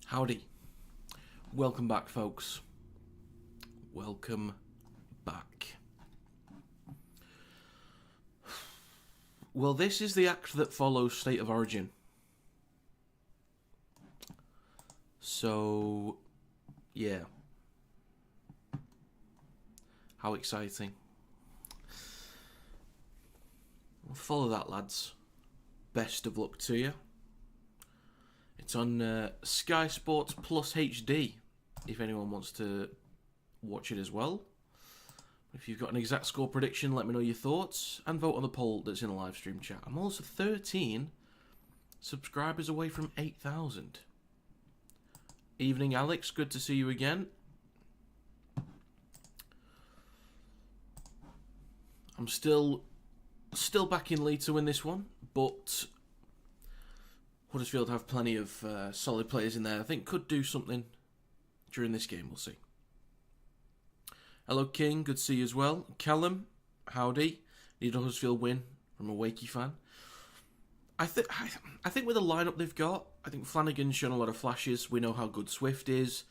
Howdy. Welcome back, folks. Welcome back. Well, this is the act that follows State of Origin. So, yeah. How exciting. Well, follow that, lads. Best of luck to you. It's on Sky Sports Plus HD, if anyone wants to watch it as well. If you've got an exact score prediction, let me know your thoughts, and vote on the poll that's in the live stream chat. I'm also 13 subscribers away from 8,000. Evening, Alex. Good to see you again. I'm still backing Leigh to win this one, but Huddersfield have plenty of solid players in there. I think could do something during this game. We'll see. Hello, King. Good to see you as well. Callum, howdy. Need a Huddersfield win from a Wakey fan. I think with the lineup they've got, I think Flanagan's shown a lot of flashes. We know how good Swift is.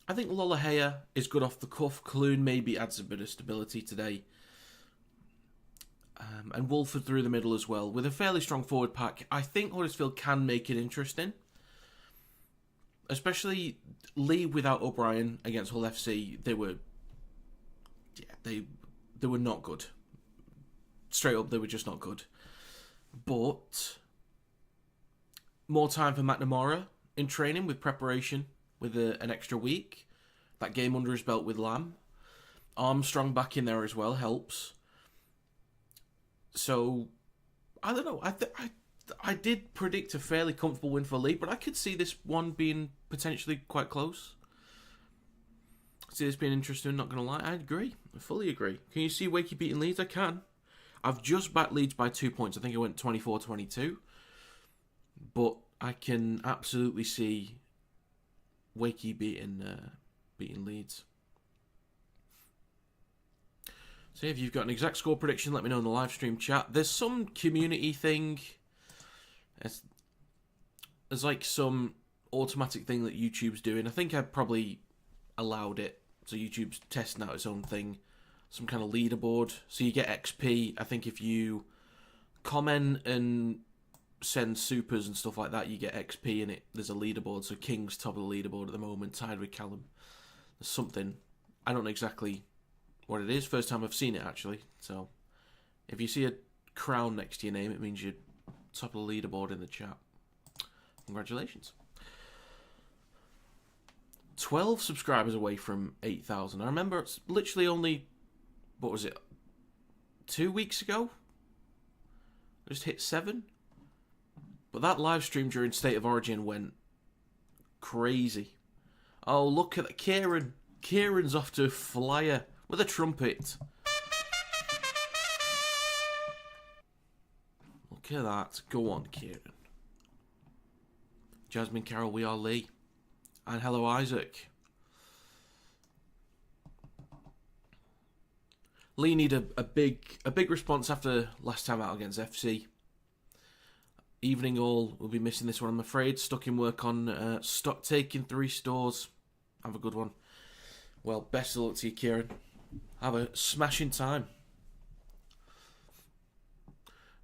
I think Leigh is good off the cuff. Clune maybe adds a bit of stability today. And Wolford through the middle as well. With a fairly strong forward pack, I think Huddersfield can make it interesting. Especially Leigh without O'Brien against Hull FC. They were not good. Straight up, they were just not good. But more time for McNamara in training with preparation, with an extra week. That game under his belt with Lamb. Armstrong back in there as well helps. So, I don't know. I did predict a fairly comfortable win for Leigh, but I could see this one being potentially quite close. See this being interesting, not going to lie. I agree. I fully agree. Can you see Wakey beating Leeds? I can. I've just backed Leeds by 2 points. I think I went 24-22. But I can absolutely see Wakey beating Leeds. So if you've got an exact score prediction, let me know in the live stream chat. There's some community thing. There's like some automatic thing that YouTube's doing. I think I probably allowed it. So YouTube's testing out its own thing. Some kind of leaderboard. So you get XP. I think if you comment and send supers and stuff like that, you get XP in it. There's a leaderboard. So King's top of the leaderboard at the moment, tied with Callum. There's something. I don't know exactly what it is. First time I've seen it, actually. So if you see a crown next to your name, it means you're top of the leaderboard in the chat. Congratulations. 12 subscribers away from 8,000. I remember it's literally only, what was it, 2 weeks ago? I just hit 7. But that live stream during State of Origin went crazy. Oh, look at that. Kieran. Kieran's off to a flyer with a trumpet. Look at that. Go on, Kieran. Jasmine Carroll, we are Leigh. And hello, Isaac. Leigh need a big response after last time out against FC. Evening all, we'll be missing this one, I'm afraid. Stuck in work on stock taking 3 stores. Have a good one. Well, best of luck to you, Kieran. Have a smashing time.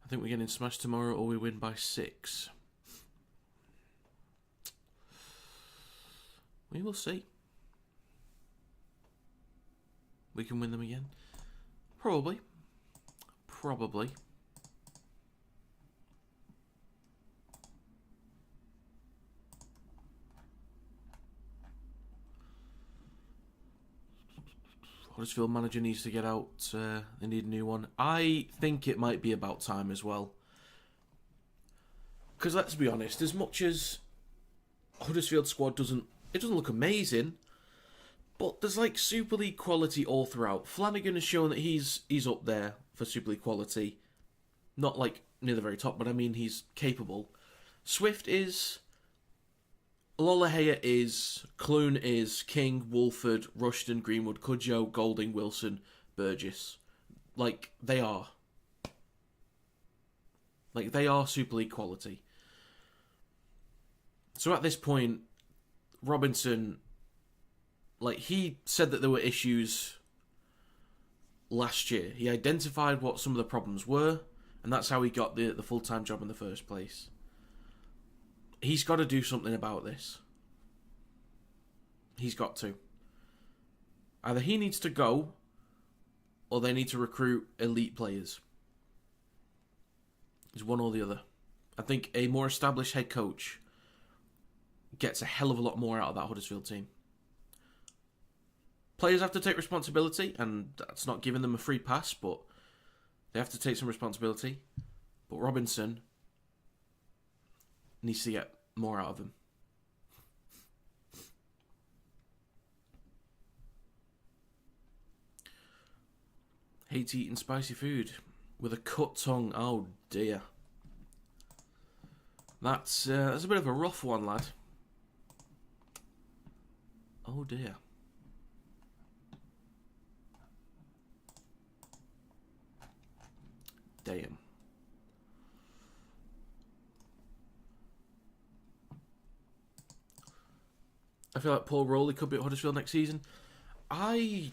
I think we're getting smashed tomorrow or we win by 6. We will see. We can win them again. Probably. Huddersfield manager needs to get out. They need a new one. I think it might be about time as well. Because let's be honest, as much as Huddersfield squad doesn't look amazing, but there's like Super League quality all throughout. Flanagan has shown that he's up there for Super League quality. Not like near the very top, but I mean he's capable. Swift is, Leigh is, Clune is, King, Wolford, Rushton, Greenwood, Cudjoe, Golding, Wilson, Burgess. Like, they are. Like, they are Super League quality. So at this point, Robinson, like, he said that there were issues last year. He identified what some of the problems were, and that's how he got the full-time job in the first place. He's got to do something about this. He's got to. Either he needs to go, or they need to recruit elite players. It's one or the other. I think a more established head coach gets a hell of a lot more out of that Huddersfield team. Players have to take responsibility, and that's not giving them a free pass, but they have to take some responsibility. But Robinson needs to get more out of him. Hates eating spicy food with a cut tongue. Oh dear. That's a bit of a rough one, lad. Oh dear. Damn. I feel like Paul Rowley could be at Huddersfield next season. I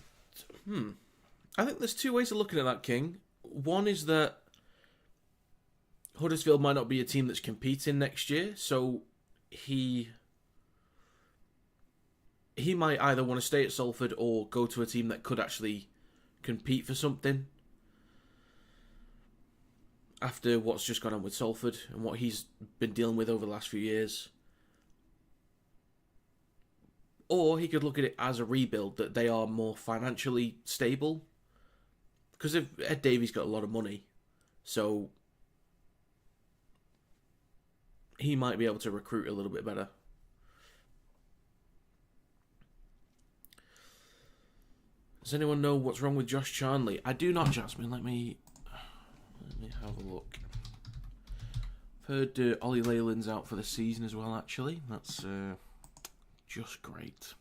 think there's two ways of looking at that, King. One is that Huddersfield might not be a team that's competing next year, so he might either want to stay at Salford or go to a team that could actually compete for something after what's just gone on with Salford and what he's been dealing with over the last few years. Or he could look at it as a rebuild, that they are more financially stable. Because if Ed Davies got a lot of money, so he might be able to recruit a little bit better. Does anyone know what's wrong with Josh Charnley? I do not, Jasmine. Let me have a look. I've heard Ollie Leyland's out for the season as well, actually. That's just great.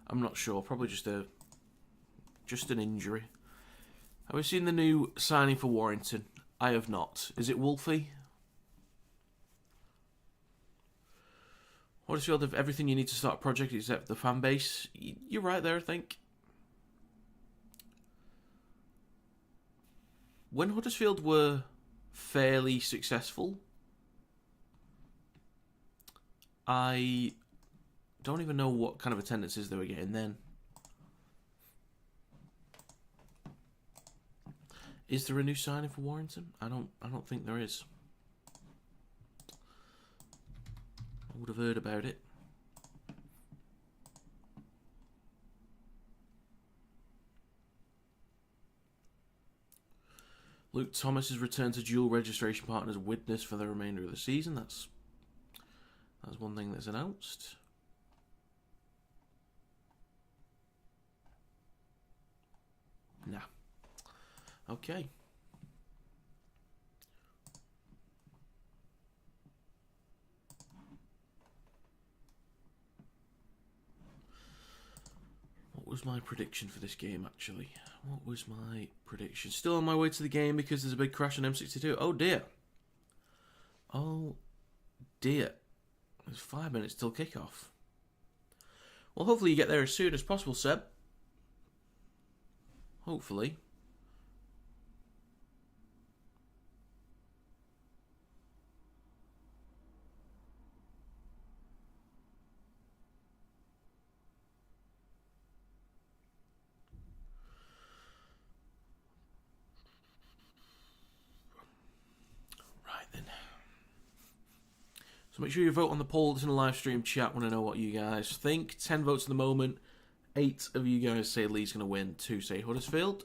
I'm not sure. Probably just an injury. Have we seen the new signing for Warrington? I have not. Is it Wolfie? Huddersfield have everything you need to start a project except the fan base. You're right there, I think. When Huddersfield were fairly successful, I don't even know what kind of attendances they were getting then. Is there a new signing for Warrington? I don't think there is. I would have heard about it. Luke Thomas has returned to dual registration partners Widnes for the remainder of the season. That's one thing that's announced. Nah. Okay. What was my prediction for this game, actually? What was my prediction? Still on my way to the game because there's a big crash on M62. Oh, dear. Oh, dear. There's 5 minutes till kickoff. Well, hopefully you get there as soon as possible, Seb. Hopefully. So make sure you vote on the poll that's in the live stream chat. Want to know what you guys think. 10 votes at the moment. 8 of you guys say Leigh's going to win. 2 say Huddersfield.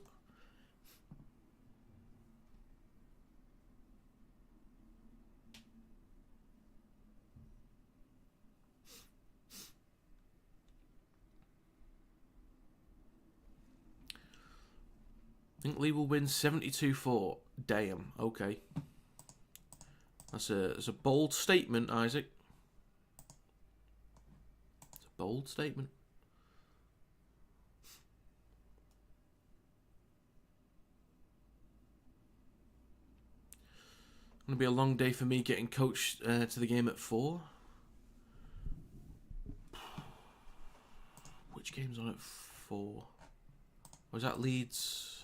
I think Leigh will win 72-4. Damn. Okay. That's a bold statement, Isaac. It's a bold statement. Gonna be a long day for me getting coached to the game at 4. Which game's on at 4? Was that Leeds?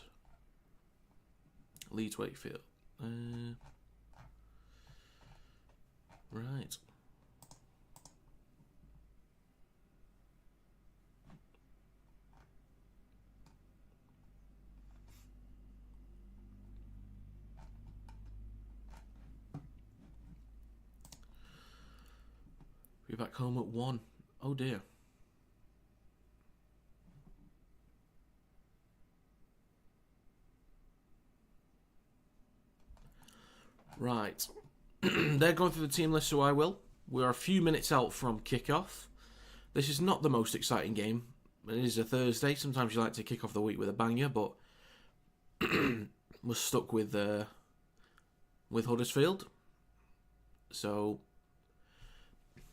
Leeds Wakefield. Right. Be back home at 1. Oh dear. Right. They're going through the team list, so I will. We're a few minutes out from kickoff. This is not the most exciting game. It is a Thursday. Sometimes you like to kick off the week with a banger, but we're stuck with Huddersfield. So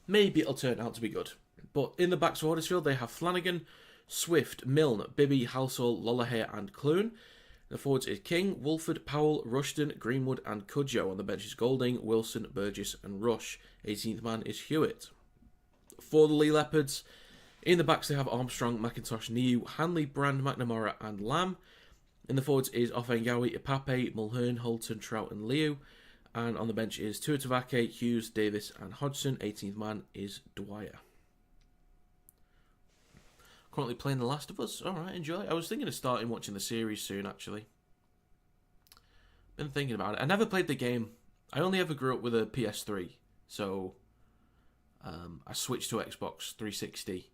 maybe it'll turn out to be good. But in the backs for Huddersfield, they have Flanagan, Swift, Milne, Bibby, Halsall, Lollahay and Clune. The forwards is King, Wolford, Powell, Rushton, Greenwood and Cudjoe. On the bench is Golding, Wilson, Burgess and Rush. 18th man is Hewitt. For the Leigh Leopards, in the backs they have Armstrong, McIntosh, Niu, Hanley, Brand, McNamara and Lamb. In the forwards is Offengawi, Ipape, Mulhern, Holton, Trout and Liu. And on the bench is Tuatavake, Hughes, Davis and Hodgson. 18th man is Dwyer. Currently playing The Last of Us. Alright, enjoy. I was thinking of starting watching the series soon, actually. Been thinking about it. I never played the game. I only ever grew up with a PS3. So, I switched to Xbox 360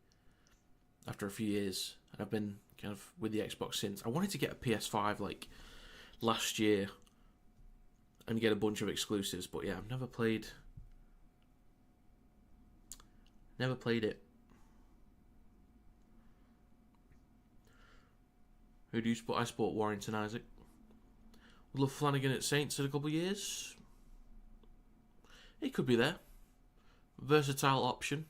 after a few years. And I've been kind of with the Xbox since. I wanted to get a PS5, like, last year. And get a bunch of exclusives. But yeah, I've never played it. Who do you support? I support Warrington Isaac. Would love Flanagan at Saints in a couple of years. He could be there. Versatile option.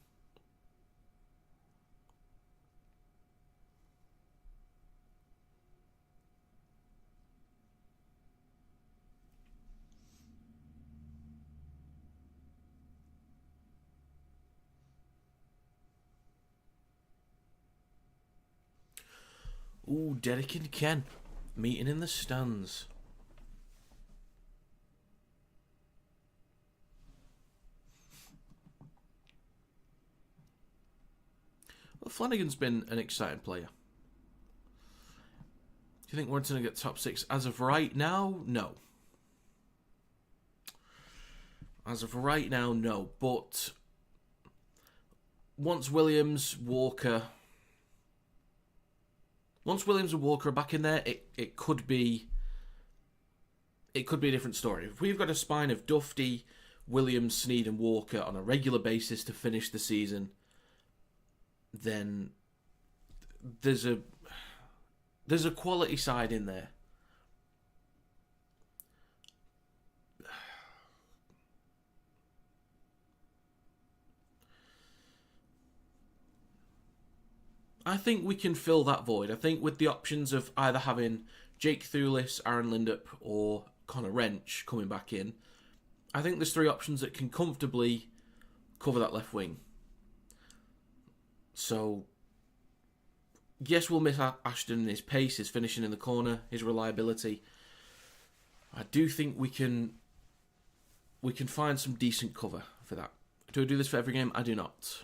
Ooh, Derek and Ken meeting in the stands. Well, Flanagan's been an exciting player. Do you think Warrington will get top 6? As of right now, no. As of right now, no. But once Williams and Walker are back in there, it could be a different story. If we've got a spine of Dufty, Williams, Sneed and Walker on a regular basis to finish the season, then there's a quality side in there. I think we can fill that void. I think with the options of either having Jake Thulis, Aaron Lindup, or Connor Wrench coming back in, I think there's 3 options that can comfortably cover that left wing. So, yes, we'll miss Ashton and his pace, his finishing in the corner, his reliability. I do think we can find some decent cover for that. Do I do this for every game? I do not.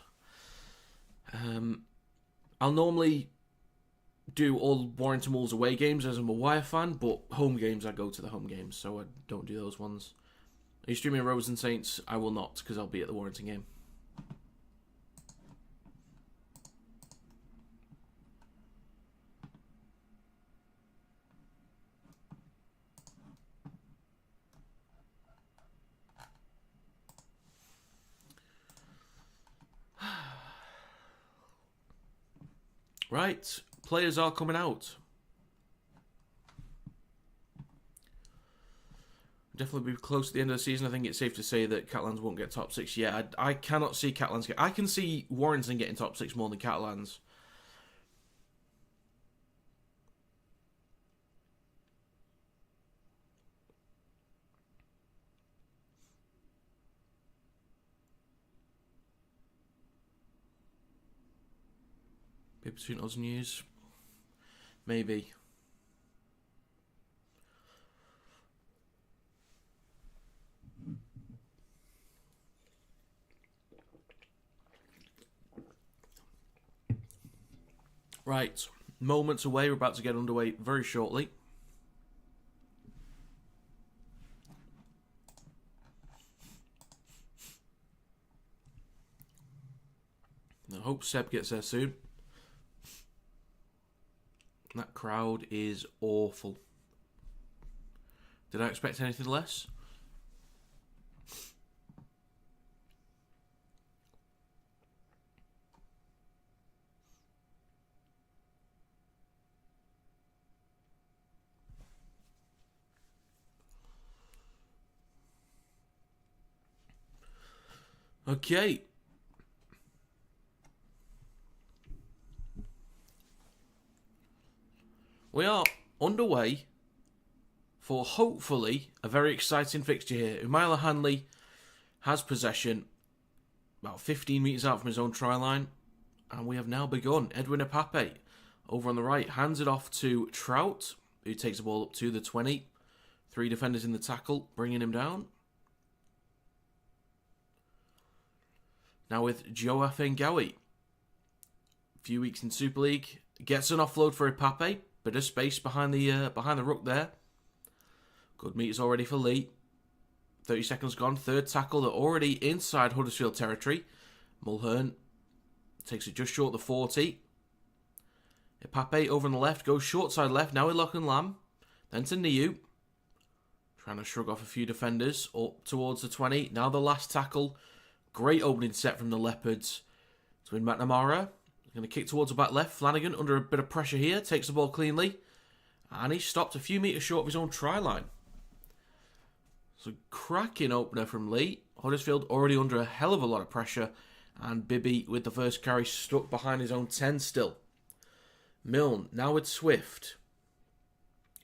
I'll normally do all Warrington Wolves away games as I'm a Wire fan, but home games I go to the home games, so I don't do those ones. Are you streaming Rose and Saints? I will not, because I'll be at the Warrington game. Right, players are coming out. Definitely be close to the end of the season. I think it's safe to say that Catalans won't get top 6 yet. I cannot see Catalans I can see Warrington getting top 6 more than Catalans. Be between us and yous. Maybe. Right. Moments away. We're about to get underway very shortly. I hope Seb gets there soon. That crowd is awful. Did I expect anything less? Okay. We are underway for hopefully a very exciting fixture here. Umaila Hanley has possession about 15 metres out from his own try line. And we have now begun. Edwin Epape over on the right hands it off to Trout, who takes the ball up to the 20. 3 defenders in the tackle, bringing him down. Now with Joa Fengawi. A few weeks in Super League. Gets an offload for Epape. Bit of space behind the ruck there. Good meters already for Leigh. 30 seconds gone. Third tackle. They're already inside Huddersfield territory. Mulhern takes it just short of the 40. Epape over on the left. Goes short side left. Now with Lachlan Lamb. Then to Niu. Trying to shrug off a few defenders. Up towards the 20. Now the last tackle. Great opening set from the Leopards. It's with McNamara. Going to kick towards the back left. Flanagan under a bit of pressure here. Takes the ball cleanly. And he's stopped a few metres short of his own try line. So cracking opener from Leigh. Huddersfield already under a hell of a lot of pressure. And Bibby with the first carry stuck behind his own 10 still. Milne now with Swift.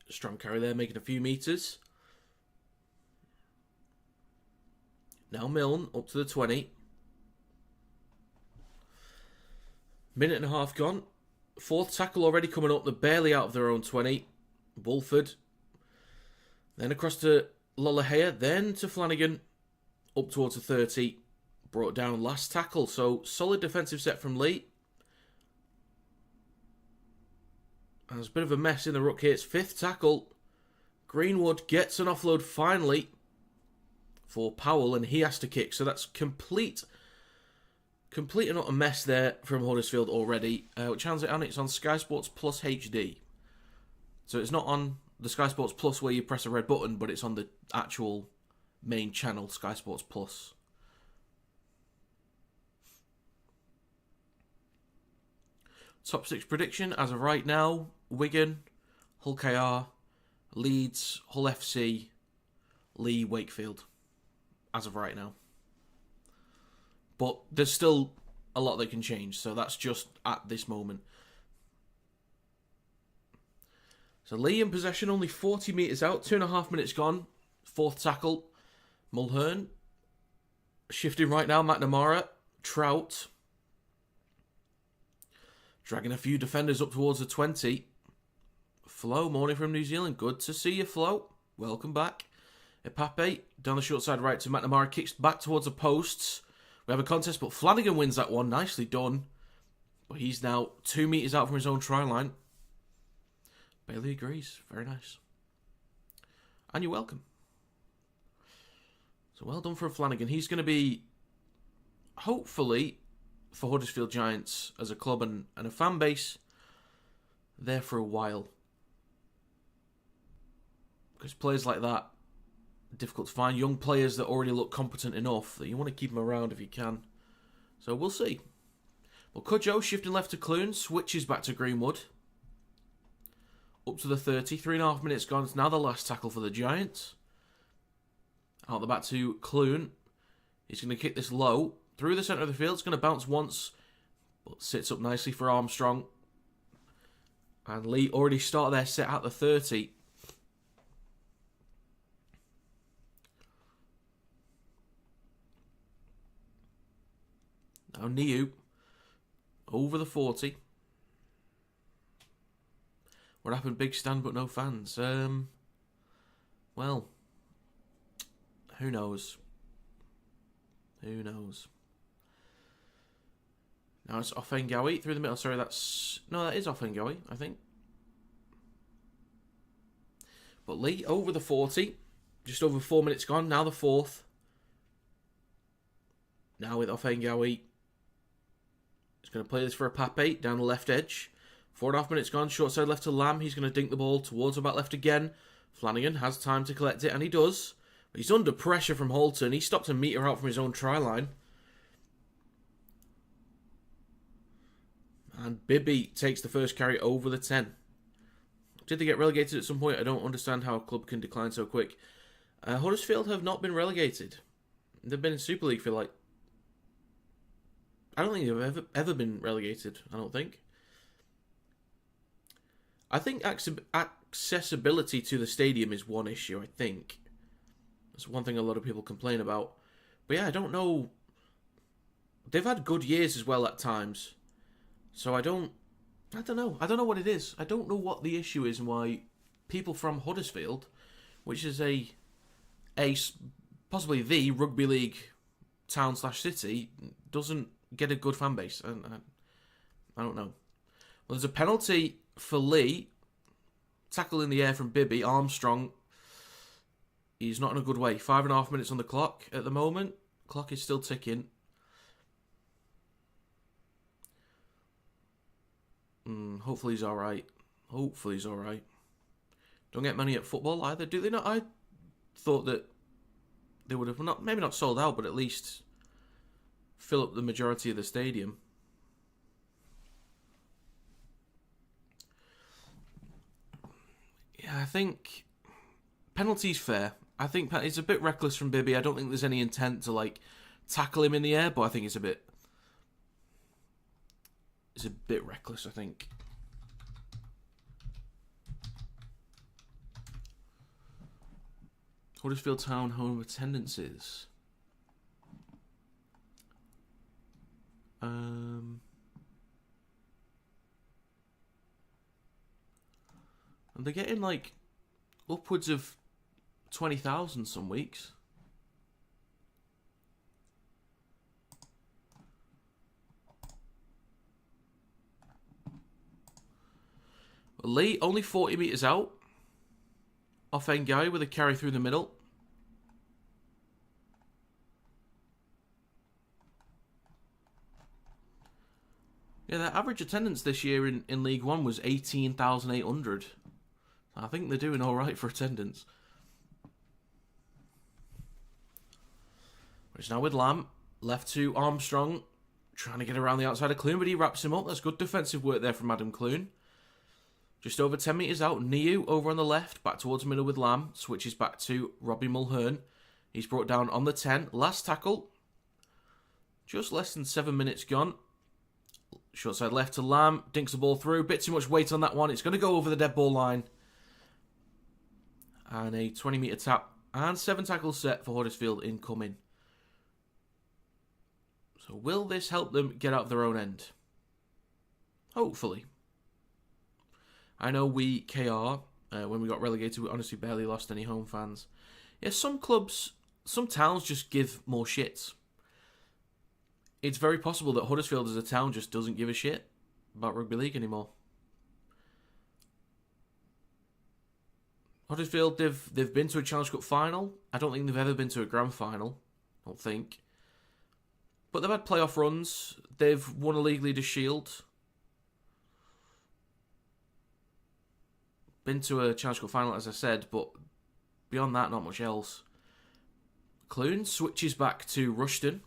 Strong carry there, making a few metres. Now Milne up to the 20. Minute and a half gone. Fourth tackle already coming up. They're barely out of their own 20. Wolford. Then across to Lolohea. Then to Flanagan. Up towards the 30. Brought down last tackle. So solid defensive set from Leigh. And there's a bit of a mess in the ruck here. It's fifth tackle. Greenwood gets an offload finally for Powell. And he has to kick. So that's complete and utter mess there from Huddersfield already. Which channel's it on? It's on Sky Sports Plus HD. So it's not on the Sky Sports Plus where you press a red button, but it's on the actual main channel, Sky Sports Plus. Top 6 prediction as of right now. Wigan, Hull KR, Leeds, Hull FC, Leigh, Wakefield. As of right now. But there's still a lot that can change, so that's just at this moment. So Leigh in possession, only 40 metres out, 2.5 minutes gone. Fourth tackle, Mulhern. Shifting right now, McNamara, Trout. Dragging a few defenders up towards the 20. Flo, morning from New Zealand. Good to see you, Flo. Welcome back. Epape, down the short side right to McNamara, kicks back towards the posts. We have a contest, but Flanagan wins that one. Nicely done. But he's now 2 metres out from his own try line. Bailey agrees. Very nice. And you're welcome. So well done for Flanagan. He's going to be, hopefully, for Huddersfield Giants as a club and a fan base, there for a while. Because players like that, difficult to find. Young players that already look competent enough that you want to keep them around if you can. So we'll see. Well, Cudjoe shifting left to Clune, switches back to Greenwood. Up to the 30, 3.5 minutes gone. It's now the last tackle for the Giants. Out the back to Clune. He's going to kick this low. Through the centre of the field. It's going to bounce once. But sits up nicely for Armstrong. And Leigh already started their set at the 30. Now Niu, over the 40. What happened? Big stand but no fans. Well, who knows? Who knows? Now it's Offengawi through the middle. Sorry, that is Offengawi, I think. But Leigh over the 40. Just over 4 minutes gone. Now the fourth. Now with Offengawi. He's going to play this for a Pape down the left edge. 4.5 minutes gone. Short side left to Lamb. He's going to dink the ball towards the back left again. Flanagan has time to collect it, and he does. But he's under pressure from Holton. He stopped a metre out from his own try line. And Bibby takes the first carry over the 10. Did they get relegated at some point? I don't understand how a club can decline so quick. Huddersfield have not been relegated. They've been in Super League for I don't think they've ever been relegated, I don't think. I think accessibility to the stadium is one issue, I think. That's one thing a lot of people complain about. But yeah, I don't know. They've had good years as well at times. So I don't know. I don't know what it is. I don't know what the issue is and why people from Huddersfield, which is possibly the rugby league town/city, doesn't get a good fan base. I don't know. Well, there's a penalty for Leigh. Tackle in the air from Bibby. Armstrong. He's not in a good way. 5.5 minutes on the clock at the moment. Clock is still ticking. Hopefully he's alright. Hopefully he's alright. Don't get many at football either, do they not? I thought that they would have maybe not sold out, but at least fill up the majority of the stadium. Yeah, I think penalty's fair. I think it's a bit reckless from Bibby. I don't think there's any intent to tackle him in the air, but I think it's a bit reckless, I think. Huddersfield Town home attendances. And they're getting upwards of 20,000 some weeks. Leigh only 40 metres out. Offengawi with a carry through the middle. Yeah, their average attendance this year in League One was 18,800. I think they're doing all right for attendance. It's now with Lamb. Left to Armstrong. Trying to get around the outside of Clune, but he wraps him up. That's good defensive work there from Adam Clune. Just over 10 metres out. Niu over on the left. Back towards the middle with Lamb. Switches back to Robbie Mulhern. He's brought down on the 10. Last tackle. Just less than 7 minutes gone. Short side left to Lamb. Dinks the ball through. Bit too much weight on that one. It's going to go over the dead ball line. And a 20 metre tap. And 7 tackles set for Huddersfield incoming. So will this help them get out of their own end? Hopefully. I know we, KR, when we got relegated, we honestly barely lost any home fans. Yeah, some clubs, some towns just give more shits. It's very possible that Huddersfield as a town just doesn't give a shit about rugby league anymore. Huddersfield, they've been to a Challenge Cup final. I don't think they've ever been to a grand final. I don't think. But they've had playoff runs. They've won a League Leaders Shield. Been to a Challenge Cup final, as I said, but beyond that, not much else. Clune switches back to Rushton.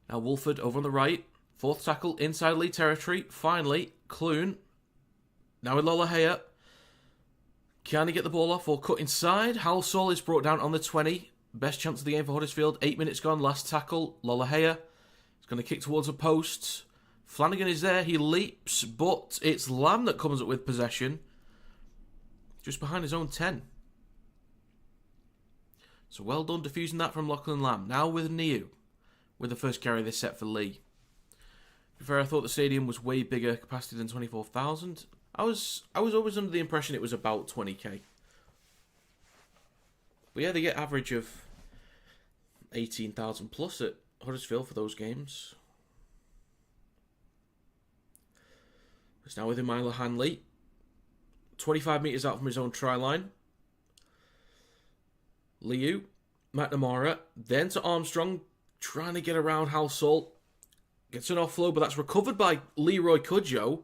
Now Wolford over on the right. 4th tackle inside Leigh territory. Finally, Clune. Now with Lolohea. Can he get the ball off or cut inside? Halsall is brought down on the 20. Best chance of the game for Huddersfield. 8 minutes gone. Last tackle. Lolohea. He's going to kick towards the post. Flanagan is there. He leaps, but it's Lamb that comes up with possession. Just behind his own 10. So well done defusing that from Lachlan Lamb. Now with Niu. With the first carry this set for Leigh. Fair, I thought the stadium was way bigger capacity than 24,000. I was always under the impression it was about 20k. But yeah, they get average of 18,000 plus at Huddersfield for those games. It's now within Milo Hanley. 25 metres out from his own try line. Liu, McNamara, then to Armstrong, trying to get around Hal Salt. Gets an offload, but that's recovered by Leroy Cudjoe.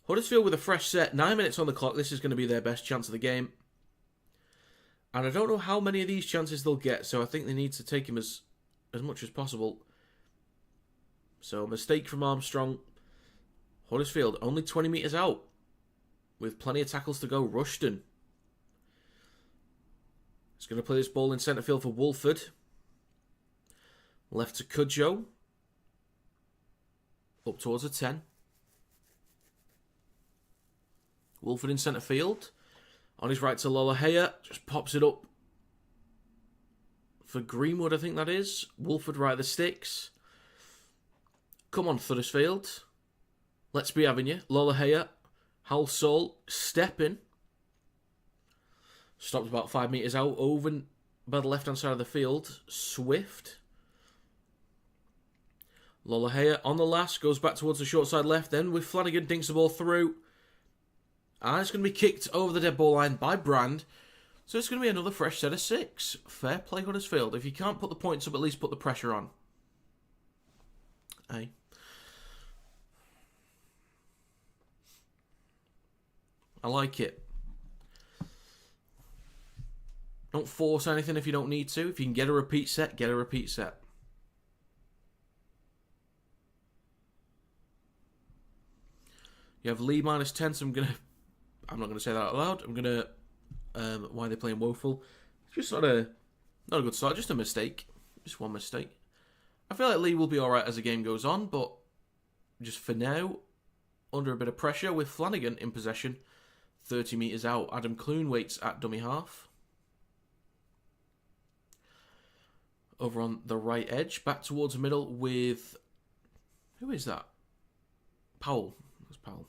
Huddersfield with a fresh set, 9 minutes on the clock. This is going to be their best chance of the game. And I don't know how many of these chances they'll get, so I think they need to take him as much as possible. So, mistake from Armstrong. Huddersfield only 20 metres out, with plenty of tackles to go. Rushton. He's going to play this ball in centre field for Wolford. Left to Cudjoe. Up towards a 10. Wolford in centre field. On his right to Lolohea. Just pops it up for Greenwood, I think that is. Wolford right at the sticks. Come on, Huddersfield. Let's be having you. Lolohea. Hal Salt. Stepping. Stopped about 5 metres out. Over by the left-hand side of the field. Swift. Lolohea on the last, goes back towards the short side left, then with Flanagan, dinks the ball through. And it's going to be kicked over the dead ball line by Brand. So it's going to be another fresh set of 6. Fair play, Huddersfield. If you can't put the points up, at least put the pressure on. Hey. I like it. Don't force anything if you don't need to. If you can get a repeat set, get a repeat set. You have Leigh -10, so I'm not going to say that out loud. I'm going to, why they're playing woeful. Just not a good start, just a mistake. Just one mistake. I feel like Leigh will be alright as the game goes on, but just for now, under a bit of pressure with Flanagan in possession, 30 metres out. Adam Clune waits at dummy half. Over on the right edge, back towards the middle with, who is that? Powell. That's Powell.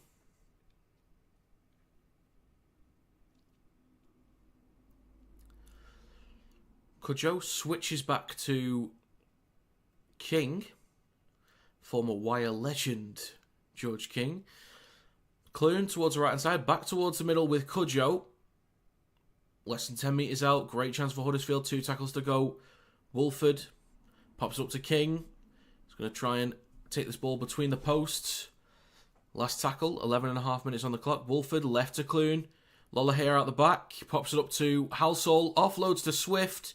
Cudjoe switches back to King, former Wire legend George King. Clune towards the right hand side, back towards the middle with Cudjoe. Less than 10 metres out, great chance for Huddersfield, 2 tackles to go. Wolford pops up to King. He's going to try and take this ball between the posts. Last tackle, 11.5 minutes on the clock. Wolford left to Clune. Lolohea out the back, pops it up to Halsall, offloads to Swift.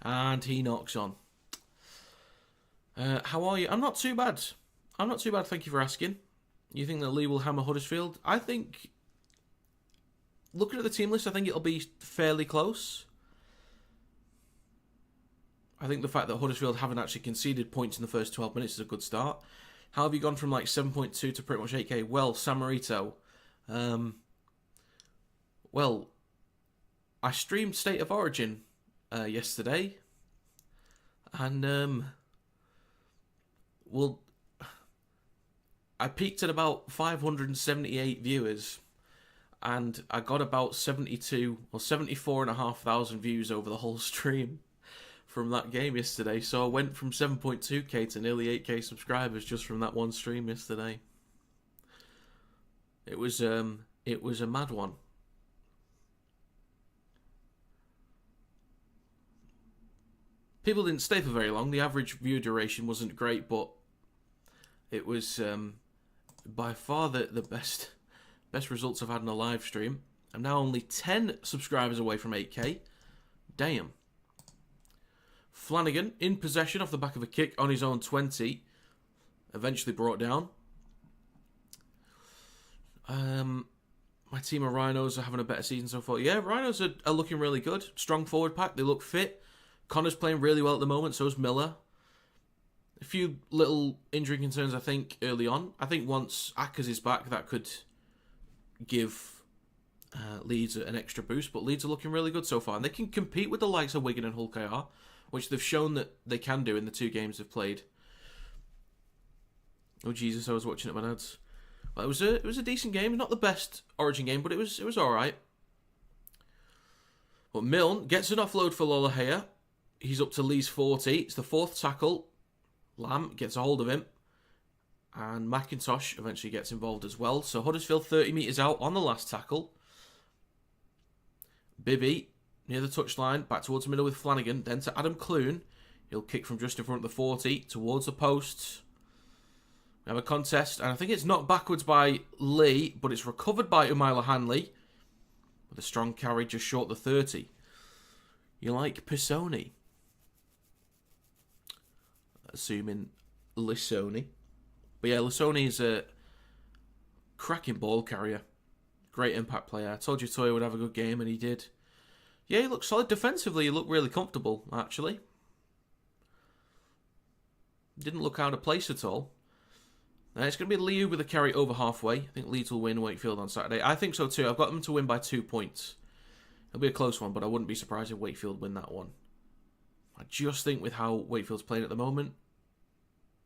And he knocks on. How are you? I'm not too bad. Thank you for asking. You think that Leigh will hammer Huddersfield? I think, looking at the team list, I think it'll be fairly close. I think the fact that Huddersfield haven't actually conceded points in the first 12 minutes is a good start. How have you gone from like 7.2 to pretty much 8k? Well, Samarito. Well, I streamed State of Origin yesterday, and well, I peaked at about 578 viewers, and I got about 72 or 74,500 views over the whole stream from that game yesterday. So I went from 7.2k to nearly 8k subscribers just from that one stream yesterday. It was a mad one. People didn't stay for very long. The average view duration wasn't great, but it was by far the best results I've had in a live stream. I'm now only 10 subscribers away from 8k. Damn. Flanagan in possession off the back of a kick on his own 20. Eventually brought down. My team of Rhinos are having a better season so far. Yeah, Rhinos are looking really good. Strong forward pack. They look fit. Connor's playing really well at the moment. So is Miller. A few little injury concerns, I think, early on. I think once Ackers is back, that could give Leeds an extra boost. But Leeds are looking really good so far. And they can compete with the likes of Wigan and Hull KR, which they've shown that they can do in the 2 games they've played. Oh Jesus, I was watching it my dad's. Well, it was a decent game, not the best Origin game, but it was all right. But Milne gets an offload for Lolohea. He's up to Leigh's 40. It's the fourth tackle. Lamb gets a hold of him. And McIntosh eventually gets involved as well. So Huddersfield 30 metres out on the last tackle. Bibby near the touchline. Back towards the middle with Flanagan. Then to Adam Clune. He'll kick from just in front of the 40 towards the posts. We have a contest. And I think it's knocked backwards by Leigh. But it's recovered by Umaila Hanley. With a strong carry just short the 30. You like Pisoni? Assuming Lissoni. But yeah, Lissoni is a cracking ball carrier. Great impact player. I told you Toya would have a good game, and he did. Yeah, he looked solid defensively. He looked really comfortable, actually. Didn't look out of place at all. It's going to be Liu with a carry over halfway. I think Leeds will win Wakefield on Saturday. I think so too. I've got them to win by 2 points. It'll be a close one, but I wouldn't be surprised if Wakefield win that one. I just think with how Wakefield's playing at the moment,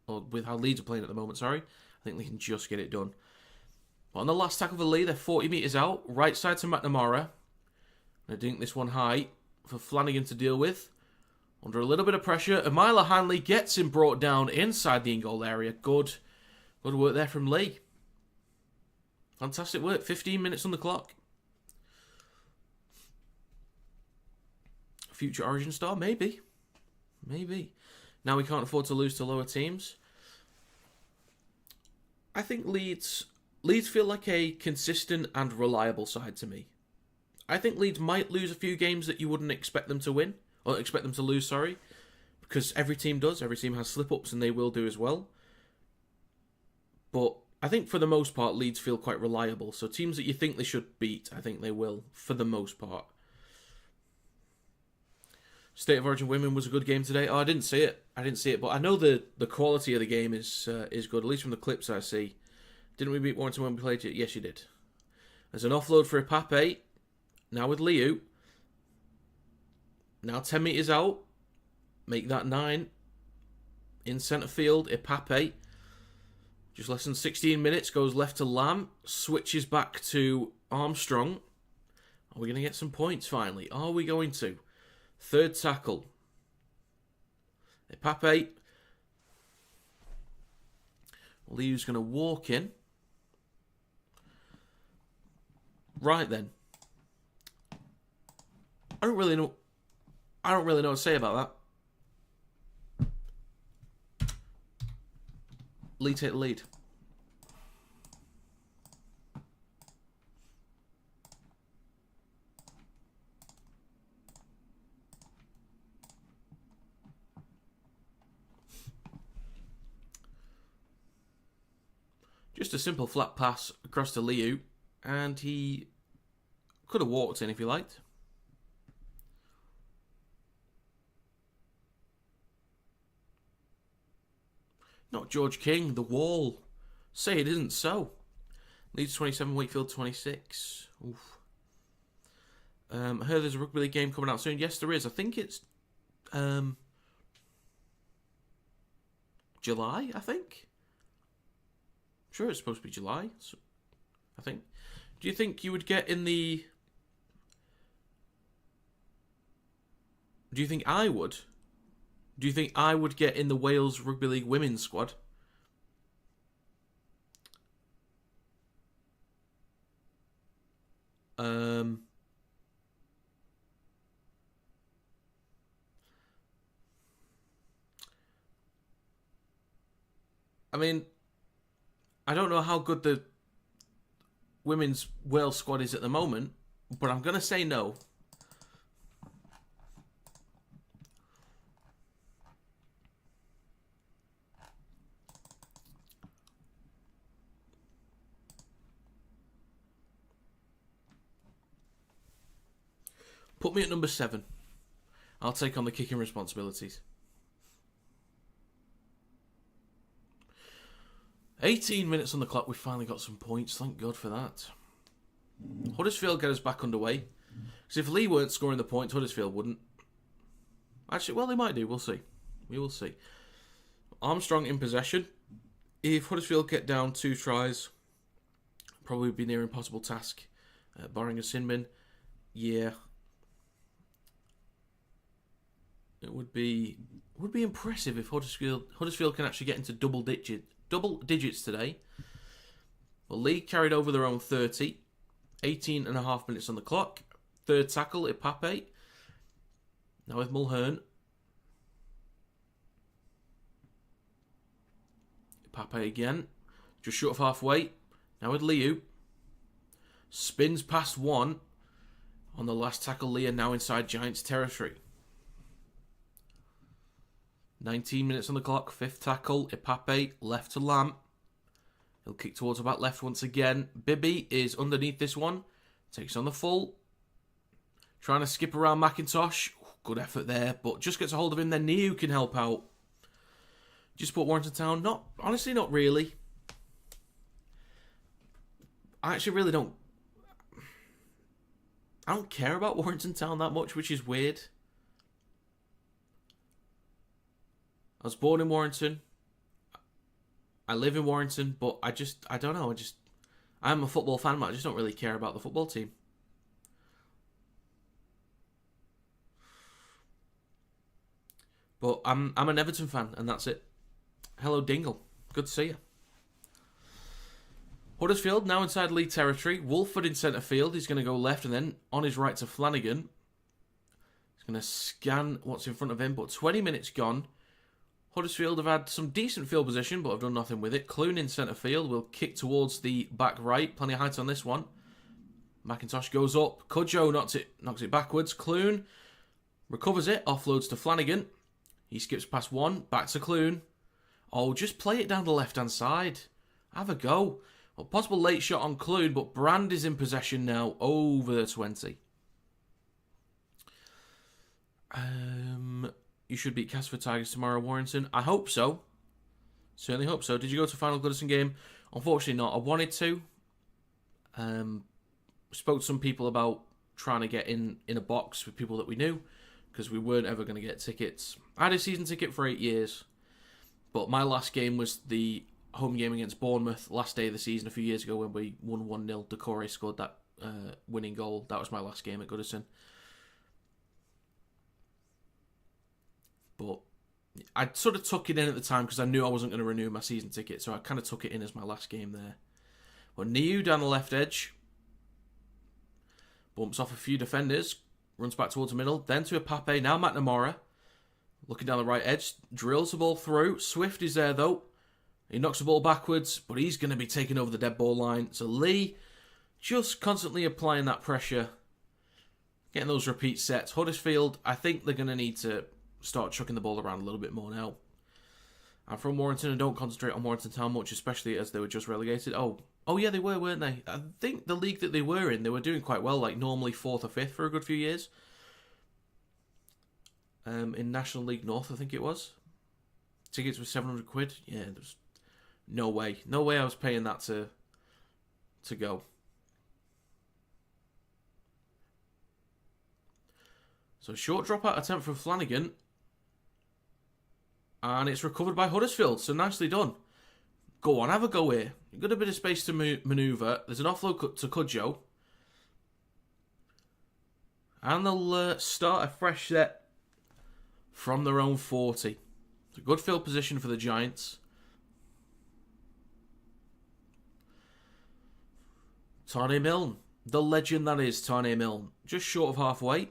or with how Leeds are playing at the moment, sorry, I think they can just get it done. But on the last tackle for Leigh, they're 40 metres out. Right side to McNamara. They dink this one high for Flanagan to deal with. Under a little bit of pressure, Umaila Hanley gets him brought down inside the in-goal area. Good work there from Leigh. Fantastic work. 15 minutes on the clock. Future Origin star? Maybe. Now we can't afford to lose to lower teams. I think Leeds feel like a consistent and reliable side to me. I think Leeds might lose a few games that you wouldn't expect them to win. Or expect them to lose, sorry. Because every team does. Every team has slip-ups and they will do as well. But I think for the most part, Leeds feel quite reliable. So teams that you think they should beat, I think they will, for the most part. State of Origin Women was a good game today. Oh, I didn't see it. But I know the quality of the game is good, at least from the clips I see. Didn't we beat Warrington when we played it? Yes, you did. There's an offload for Ipape. Now with Liu. Now 10 metres out. Make that 9. In centre field, Ipape. Just less than 16 minutes. Goes left to Lamb. Switches back to Armstrong. Are we going to get some points finally? Are we going to? Third tackle. Ipape. Liu's going to walk in. Right then. I don't really know what to say about that. Leigh take the lead. Just a simple flat pass across to Liu, and he could have walked in if he liked. Not George King, the wall. Say it isn't so. Leeds 27, Wakefield 26. Oof. I heard there's a Rugby League game coming out soon. Yes, there is. I think it's July, I think. I'm sure it's supposed to be July, so, I think. Do you think you would get in the... Do you think I would? Do you think I would get in the Wales Rugby League women's squad? I mean, I don't know how good the women's Wales squad is at the moment, but I'm going to say no. Put me at number 7. I'll take on the kicking responsibilities. 18 minutes on the clock. We finally got some points. Thank God for that. Huddersfield get us back underway. Because if Leigh weren't scoring the points, Huddersfield wouldn't. Actually, well, they might do. We'll see. We will see. Armstrong in possession. If Huddersfield get down 2 tries, probably be near impossible task, barring a sin bin. Yeah, it would be impressive if Huddersfield can actually get into double digits today. Well, Leigh carried over their own 30, 18 and a half minutes on the clock. Third tackle, Ipape. Now with Mulhern. Ipape again. Just short of halfway. Now with Liu. Spins past one. On the last tackle, Leigh are now inside Giants territory. 19 minutes on the clock. Fifth tackle, Ipape. Left to Lamb. He'll kick towards the back left once again. Bibby is underneath this one. Takes on the full. Trying to skip around McIntosh. Good effort there, but just gets a hold of him. Then Niu can help out. Just put Warrington Town? Honestly, not really. I actually really don't. I don't care about Warrington Town that much, which is weird. I was born in Warrington. I live in Warrington, but I don't know. I'm a football fan, but I just don't really care about the football team. But I'm an Everton fan, and that's it. Hello, Dingle. Good to see you. Huddersfield now inside Leigh territory. Wolford in centre field. He's going to go left, and then on his right to Flanagan. He's going to scan what's in front of him, but 20 minutes gone. Huddersfield have had some decent field position, but have done nothing with it. Clune in centre field will kick towards the back right. Plenty of height on this one. McIntosh goes up. Cudjoe knocks it backwards. Clune recovers it. Offloads to Flanagan. He skips past one. Back to Clune. Oh, just play it down the left-hand side. Have a go. Well, possible late shot on Clune, but Brand is in possession now. Over the 20. You should beat Casper Tigers tomorrow, Warrington. I hope so. Certainly hope so. Did you go to final Goodison game? Unfortunately not. I wanted to. Spoke to some people about trying to get in a box with people that we knew, because we weren't ever going to get tickets. I had a season ticket for 8 years, but my last game was the home game against Bournemouth, last day of the season a few years ago when we won 1-0. Decore scored that winning goal. That was my last game at Goodison. But I sort of took it in at the time because I knew I wasn't going to renew my season ticket, so I kind of took it in as my last game there. But Niu down the left edge. Bumps off a few defenders. Runs back towards the middle. Then to Ipape. Now McNamara. Looking down the right edge. Drills the ball through. Swift is there though. He knocks the ball backwards, but he's going to be taking over the dead ball line. So Leigh just constantly applying that pressure. Getting those repeat sets. Huddersfield, I think they're going to need to start chucking the ball around a little bit more now. I'm from Warrington and don't concentrate on Warrington Town much, especially as they were just relegated. Oh yeah, they were, weren't they? I think the league that they were in, they were doing quite well, like normally 4th or 5th for a good few years. In National League North, I think it was. Tickets were £700. Yeah, there's no way. No way I was paying that to go. So short dropout attempt from Flanagan. And it's recovered by Huddersfield, so nicely done. Go on, have a go here. You've got a bit of space to manoeuvre. There's an offload to Cudjoe. And they'll start a fresh set from their own 40. It's a good field position for the Giants. Tane Milne. The legend that is Tane Milne. Just short of halfway.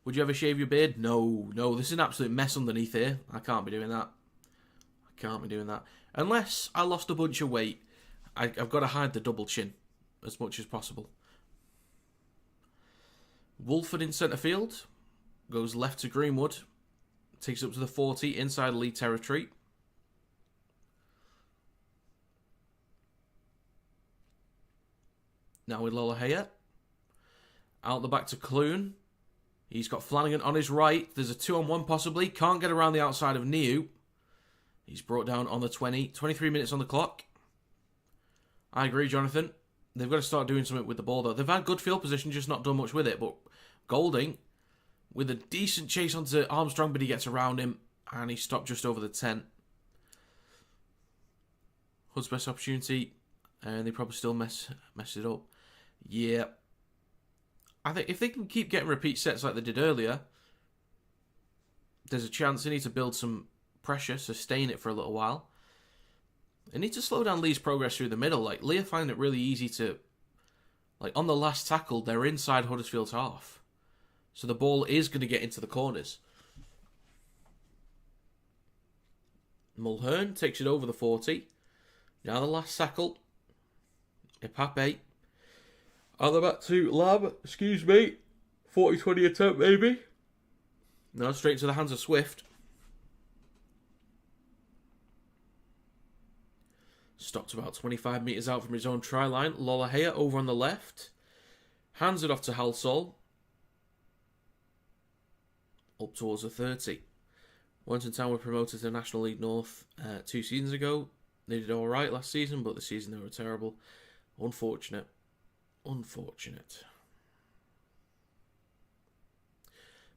Would you ever shave your beard? No. This is an absolute mess underneath here. I can't be doing that. Unless I lost a bunch of weight. I've got to hide the double chin as much as possible. Wolford in centre field. Goes left to Greenwood. Takes it up to the 40 inside Leigh territory. Now with Lola Haya. Out the back to Clune. He's got Flanagan on his right. There's a 2-on-1 possibly. Can't get around the outside of Niu. He's brought down on the 20. 23 minutes on the clock. I agree, Jonathan. They've got to start doing something with the ball, though. They've had good field position, just not done much with it. But Golding, with a decent chase onto Armstrong, but he gets around him. And he stopped just over the 10. Hud's best opportunity, and they probably still mess it up. Yeah. I think if they can keep getting repeat sets like they did earlier, there's a chance they need to build some pressure, sustain it for a little while. They need to slow down Leigh's progress through the middle. Like, Leigh find it really easy to... Like, on the last tackle, they're inside Huddersfield's half. So the ball is going to get into the corners. Mulhern takes it over the 40. Now the last tackle. Ipape. Other back to Lab. 40-20 attempt, maybe. Now straight to the hands of Swift. Stopped about 25 metres out from his own try line. Lollahea over on the left. Hands it off to Halsall. Up towards the 30. Warrington Town were promoted to the National League North 2 seasons ago. They did alright last season, but this season they were terrible. Unfortunate.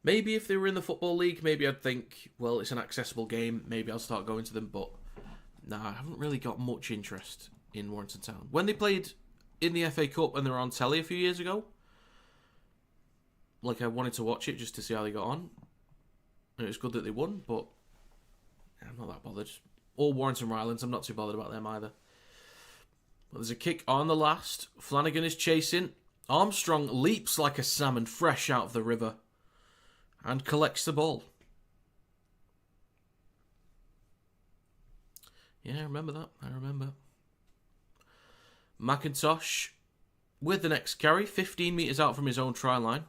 Maybe if they were in the Football League, maybe I'd think, well, it's an accessible game. Maybe I'll start going to them, but nah, I haven't really got much interest in Warrington Town. When they played in the FA Cup and they were on telly a few years ago, like I wanted to watch it just to see how they got on. And it was good that they won, but I'm not that bothered. All Warrington Rylands, I'm not too bothered about them either. But there's a kick on the last. Flanagan is chasing. Armstrong leaps like a salmon fresh out of the river and collects the ball. Yeah, I remember that. I remember. McIntosh with the next carry, 15 metres out from his own try line.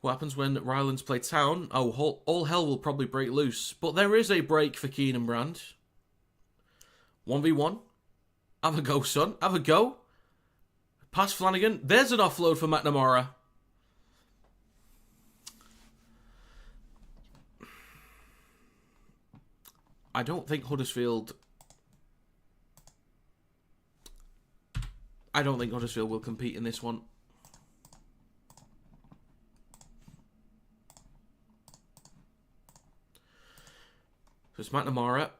What happens when Rylands play Town? Oh, all hell will probably break loose. But there is a break for Keenan Brand. 1v1. Have a go, son. Have a go. Pass Flanagan. There's an offload for McNamara. I don't think Huddersfield will compete in this one. So it's McNamara.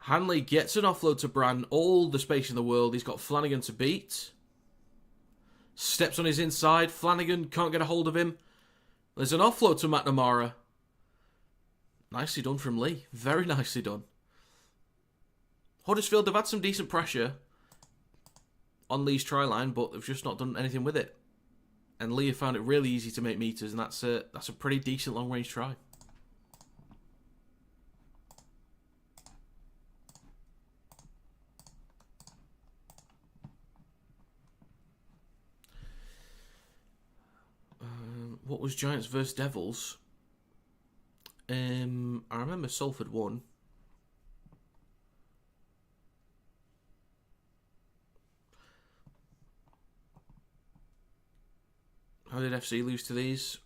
Hanley gets an offload to Brand. All the space in the world. He's got Flanagan to beat. Steps on his inside. Flanagan can't get a hold of him. There's an offload to McNamara. Nicely done from Leigh. Very nicely done. Huddersfield have had some decent pressure on Leigh's try line, but they've just not done anything with it. And Leigh have found it really easy to make meters, and that's a pretty decent long-range try. What was Giants versus Devils? I remember Salford won. How did FC lose to these?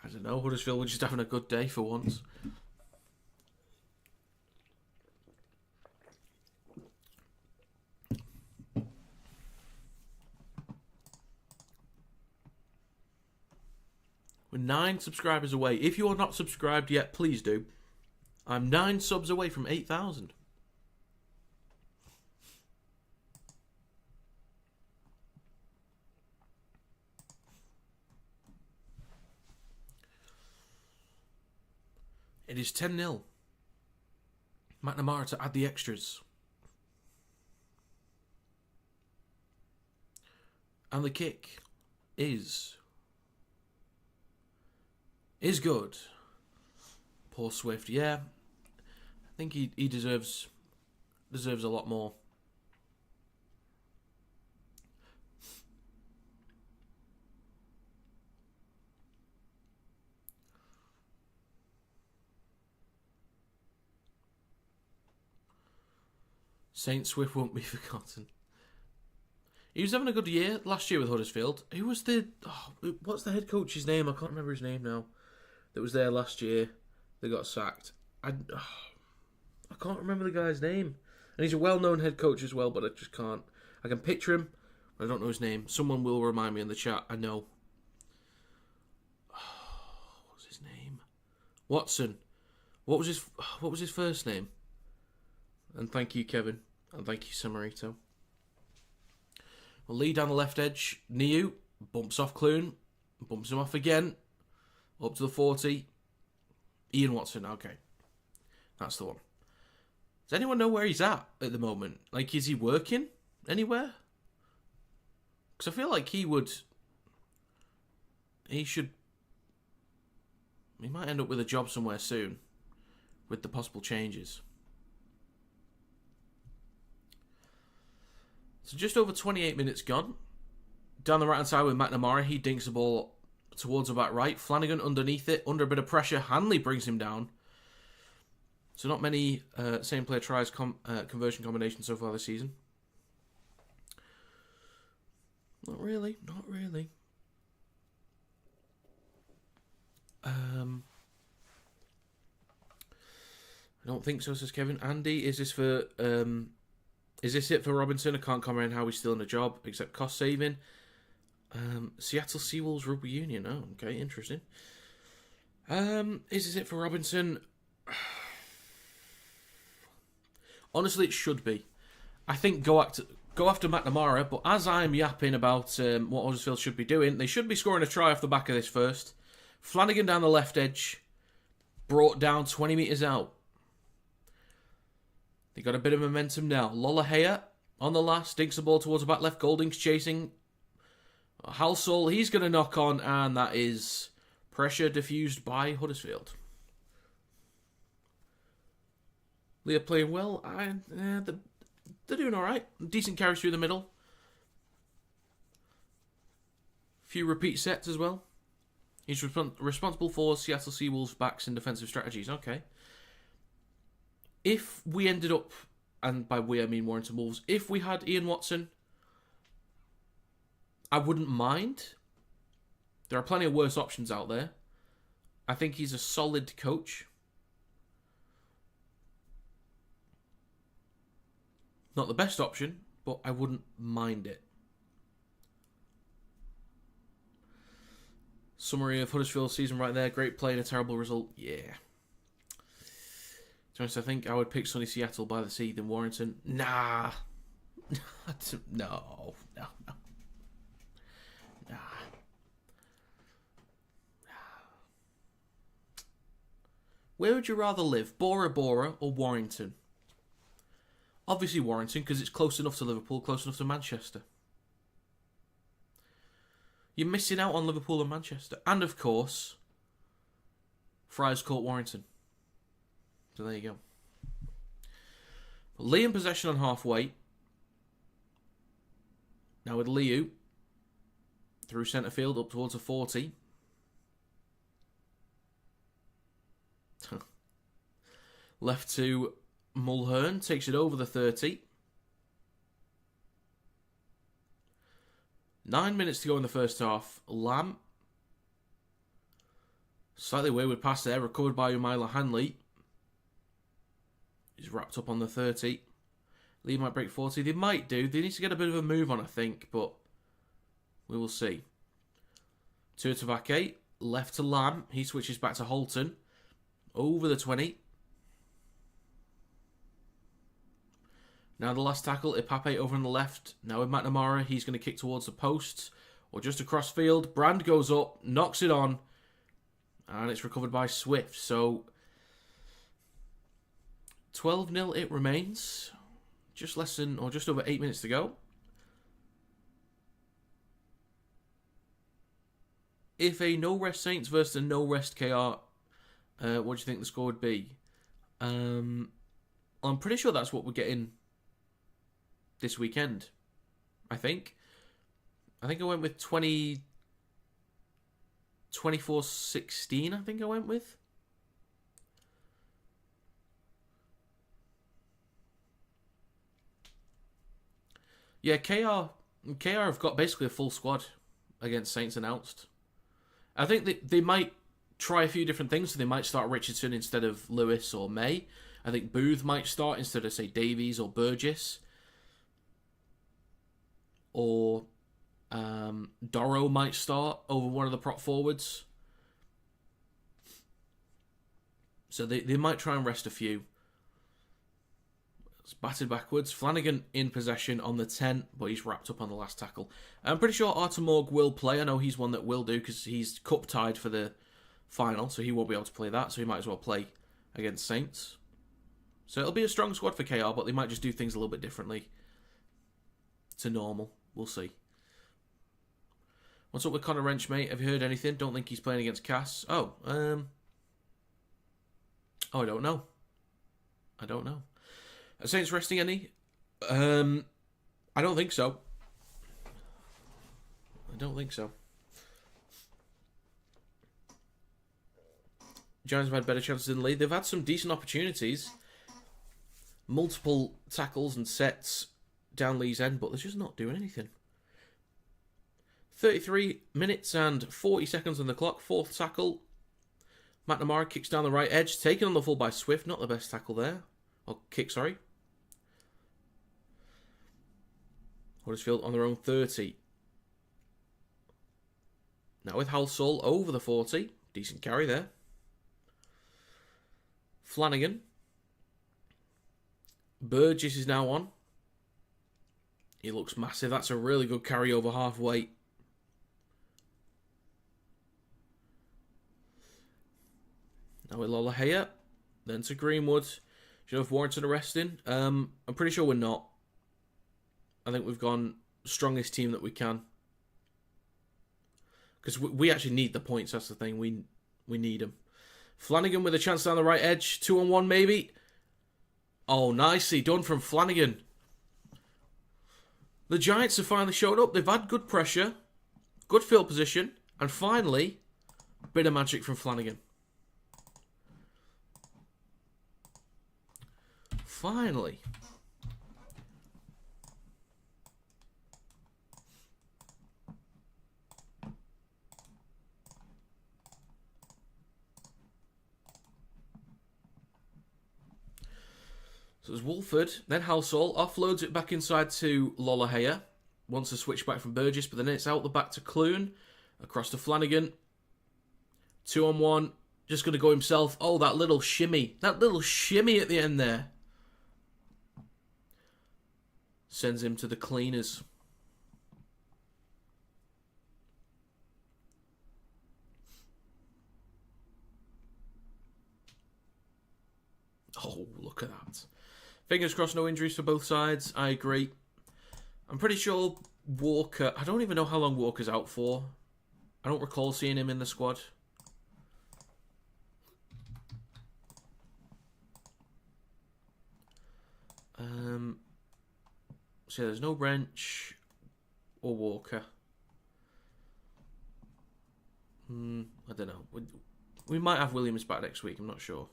I don't know. Huddersfield were just having a good day for once. We're 9 subscribers away. If you are not subscribed yet, please do. I'm 9 subs away from 8,000. It is 10-0. McNamara to add the extras. And the kick is good. Poor Swift, yeah. I think he deserves a lot more. Saint Swift won't be forgotten. He was having a good year last year with Huddersfield. Who was what's the head coach's name? I can't remember his name now. That was there last year. They got sacked. I can't remember the guy's name. And he's a well-known head coach as well, but I just can't. I can picture him, but I don't know his name. Someone will remind me in the chat. I know. What's his name? Watson. What was his first name? And thank you, Kevin. And thank you, Samarito. Well, Leigh down the left edge. Niu bumps off Clune. Bumps him off again. Up to the 40. Ian Watson. Okay. That's the one. Does anyone know where he's at the moment? Like, is he working anywhere? Because I feel like he might end up with a job somewhere soon with the possible changes. So just over 28 minutes gone. Down the right-hand side with McNamara, he dinks the ball towards the back right. Flanagan underneath it, under a bit of pressure. Hanley brings him down. So not many same player tries conversion combinations so far this season. Not really. I don't think so, says Kevin. Andy, is this it for Robinson? I can't comment on how he's still in a job, except cost saving. Seattle Seawolves Rugby Union. Oh, okay, interesting. Is this it for Robinson? Honestly, it should be. I think go after McNamara, but as I'm yapping about what Huddersfield should be doing, they should be scoring a try off the back of this first. Flanagan down the left edge, brought down 20 metres out. They got a bit of momentum now. Lollahea on the last, dinks the ball towards the back left. Golding's chasing. Halsall, he's going to knock on, and that is pressure diffused by Huddersfield. Leah playing well, and they're doing alright. Decent carries through the middle. Few repeat sets as well. He's responsible for Seattle Seawolves' backs and defensive strategies. Okay. If we ended up, and by we I mean Warrington Wolves, if we had Ian Watson, I wouldn't mind. There are plenty of worse options out there. I think he's a solid coach. Not the best option, but I wouldn't mind it. Summary of Huddersfield's season right there. Great play and a terrible result. Yeah. To be honest, I think I would pick sunny Seattle by the sea than Warrington. Nah. No. Where would you rather live? Bora Bora or Warrington? Obviously Warrington, because it's close enough to Liverpool, close enough to Manchester. You're missing out on Liverpool and Manchester. And of course, Friars Court Warrington. So there you go. Leigh in possession on halfway. Now with Liu through centre field up towards the 40. Left to Mulhern, takes it over the 30. 9 minutes to go in the first half. Lamb. Slightly wayward pass there, recovered by Umaila Hanley. He's wrapped up on the 30. Leigh might break 40. They might do. They need to get a bit of a move on, I think, but we will see. Turtavake, left to Lamb. He switches back to Holton. Over the 20. Now the last tackle, Ipape over on the left. Now with McNamara, he's going to kick towards the posts or just across field. Brand goes up, knocks it on, and it's recovered by Swift. So 12-0 it remains. Just less than, or just over 8 minutes to go. If a no-rest Saints versus a no-rest KR, what do you think the score would be? I'm pretty sure that's what we're getting this weekend. I think I went with 24-16, I think I went with. Yeah, KR have got basically a full squad against Saints announced. I think they might try a few different things. So they might start Richardson instead of Lewis or May. I think Booth might start instead of, say, Davies or Burgess. Or Dorrow might start over one of the prop forwards. So they might try and rest a few. It's batted backwards. Flanagan in possession on the 10, but he's wrapped up on the last tackle. I'm pretty sure Artemorg will play. I know he's one that will do because he's cup tied for the final, so he won't be able to play that, so he might as well play against Saints. So it'll be a strong squad for KR, but they might just do things a little bit differently to normal. We'll see. What's up with Connor Wrench, mate? Have you heard anything? Don't think he's playing against Cass. I don't know. Are Saints resting any? I don't think so. Giants have had better chances than Leigh. They've had some decent opportunities. Multiple tackles and sets down Leigh's end, but they're just not doing anything. 33 minutes and 40 seconds on the clock. Fourth tackle. McNamara kicks down the right edge. Taken on the full by Swift. Not the best tackle there. Or kick, sorry. Huddersfield on their own 30. Now with Halsall over the 40. Decent carry there. Flanagan. Burgess is now on. He looks massive. That's a really good carry over halfway. Now with Lollahea. Then to Greenwood. Do you know if Warrington are resting? I'm pretty sure we're not. I think we've gone strongest team that we can. Because we actually need the points. That's the thing. We need them. Flanagan with a chance down the right edge. 2-on-1 maybe. Oh, nicely done from Flanagan. The Giants have finally showed up. They've had good pressure. Good field position. And finally, a bit of magic from Flanagan. Finally. So it's Wolford, then Halsall, offloads it back inside to Lollahea. Wants to switch back from Burgess, but then it's out the back to Clune. Across to Flanagan. 2-on-1. Just going to go himself. Oh, that little shimmy. That little shimmy at the end there. Sends him to the cleaners. Oh, look at that. Fingers crossed, no injuries for both sides. I agree. I'm pretty sure Walker... I don't even know how long Walker's out for. I don't recall seeing him in the squad. So there's no Wrench or Walker. I don't know. We might have Williams back next week. I'm not sure.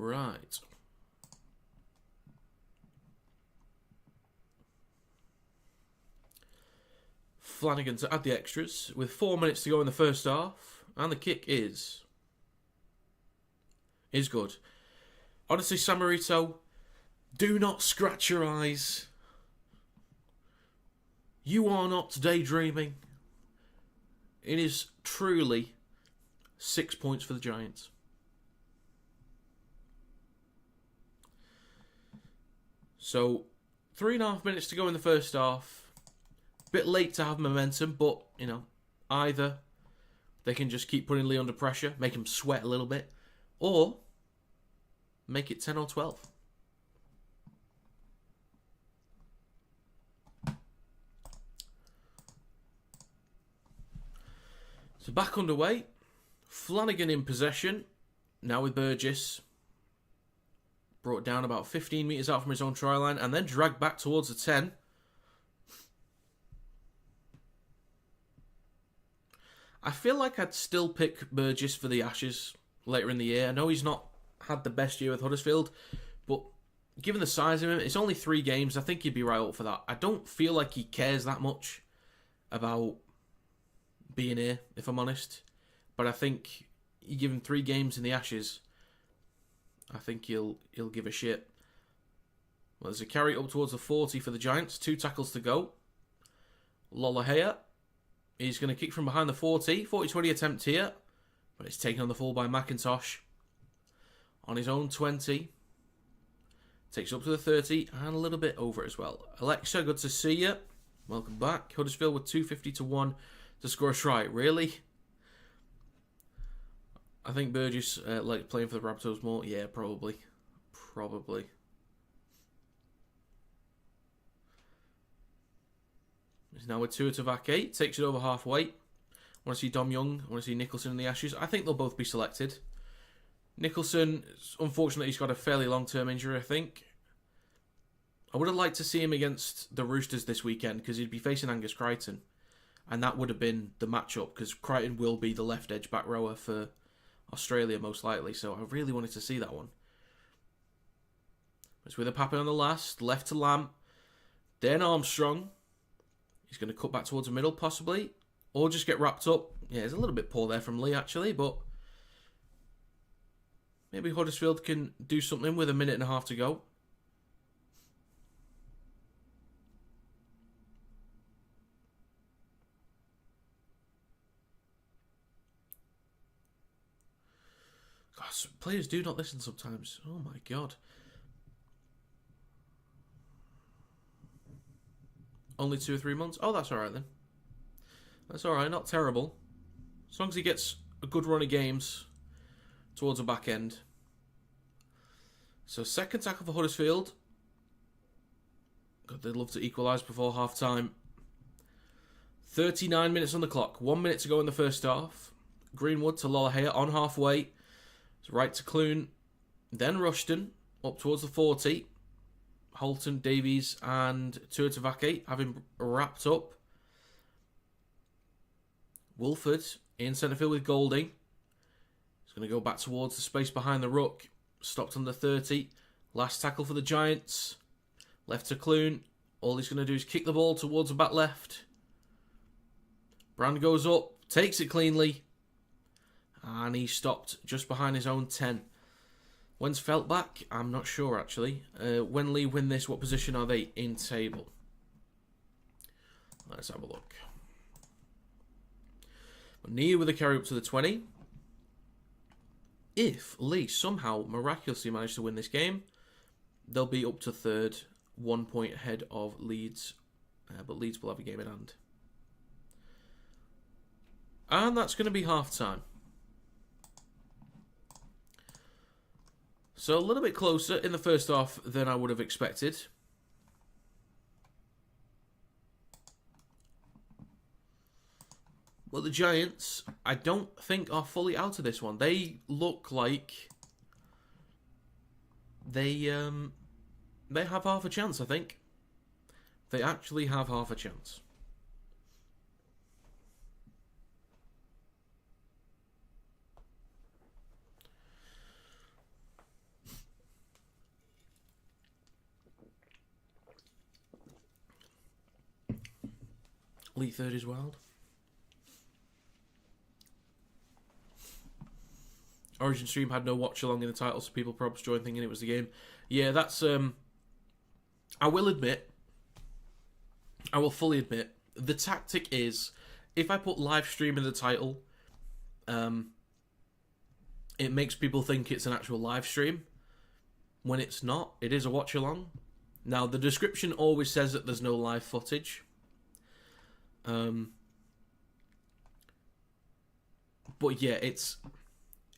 Right. Flanagan to add the extras with 4 minutes to go in the first half. And the kick is good. Honestly, Samarito, do not scratch your eyes. You are not daydreaming. It is truly 6 points for the Giants. So, 3.5 minutes to go in the first half. Bit late to have momentum, but, you know, either they can just keep putting Leigh under pressure, make him sweat a little bit, or make it 10 or 12. So back underway. Flanagan in possession. Now with Burgess. Brought down about 15 metres out from his own try line and then dragged back towards the 10. I feel like I'd still pick Burgess for the Ashes later in the year. I know he's not had the best year with Huddersfield, but given the size of him, it's only 3 games. I think he'd be right up for that. I don't feel like he cares that much about being here, if I'm honest. But I think you give him 3 games in the Ashes, I think he'll give a shit. Well, there's a carry up towards the 40 for the Giants. 2 tackles to go. Lolohea. He's going to kick from behind the 40. 40-20 attempt here. But it's taken on the full by McIntosh. On his own 20. Takes up to the 30 and a little bit over it as well. Alexa, good to see you. Welcome back. Huddersfield with 250-1 to score a try. Really? I think Burgess likes playing for the Raptors more. Yeah, probably. Probably. He's now with Tua Tavake. Takes it over halfway. I want to see Dom Young. I want to see Nicholson in the Ashes. I think they'll both be selected. Nicholson, unfortunately, he's got a fairly long-term injury, I think. I would have liked to see him against the Roosters this weekend because he'd be facing Angus Crichton. And that would have been the matchup because Crichton will be the left edge back rower for Australia, most likely. So I really wanted to see that one. It's with a Pappen on the last. Left to Lamb. Then Armstrong. He's going to cut back towards the middle, possibly. Or just get wrapped up. Yeah, it's a little bit poor there from Leigh, actually. But maybe Huddersfield can do something with a minute and a half to go. God, players do not listen sometimes. Oh my God. Only 2 or 3 months? Oh, that's alright then. That's alright, not terrible. As long as he gets a good run of games towards the back end. So, second tackle for Huddersfield. God, they'd love to equalise before half-time. 39 minutes on the clock. 1 minute to go in the first half. Greenwood to Lolohea on halfway. It's right to Clune. Then Rushton up towards the 40. Holton, Davies and Tua Tavake having wrapped up. Wolford in centre field with Golding. He's going to go back towards the space behind the ruck. Stopped on the 30. Last tackle for the Giants. Left to Clune. All he's going to do is kick the ball towards the back left. Brand goes up. Takes it cleanly. And he stopped just behind his own 10. When's Felt back? I'm not sure, actually. When Leigh win this, what position are they in table? Let's have a look. Nia with a carry up to the 20. If Leigh somehow miraculously manage to win this game, they'll be up to third, 1 point ahead of Leeds. But Leeds will have a game in hand. And that's going to be half-time. So a little bit closer in the first half than I would have expected. Well, the Giants, I don't think are fully out of this one. They look like they have half a chance, I think. They actually have half a chance. Leigh third is wild. Origin stream had no watch along in the title, so people probably joined thinking it was the game. Yeah, that's I will admit, I will fully admit, the tactic is if I put live stream in the title, it makes people think it's an actual live stream when it's not. It is a watch along. Now the description always says that there's no live footage. But yeah, it's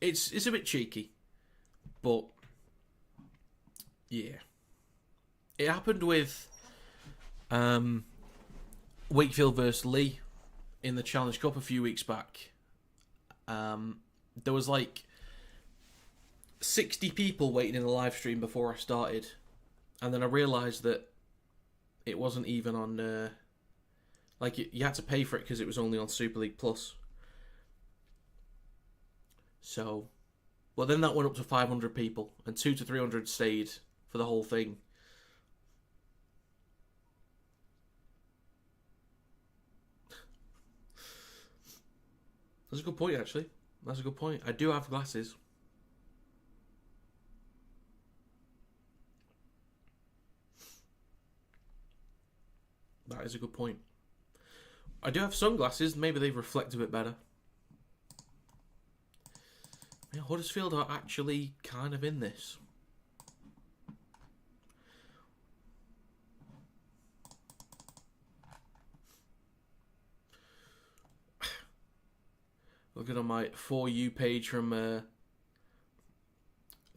a bit cheeky, but yeah, it happened with Wakefield versus Leigh in the Challenge Cup a few weeks back. There was like 60 people waiting in the live stream before I started, and then I realised that it wasn't even on. Like, you had to pay for it because it was only on Super League Plus. So, well, then that went up to 500 people, and 200 to 300 stayed for the whole thing. That's a good point, actually. That's a good point. I do have glasses. That is a good point. I do have sunglasses. Maybe they reflect a bit better. Yeah, Huddersfield are actually kind of in this. Looking on my For You page from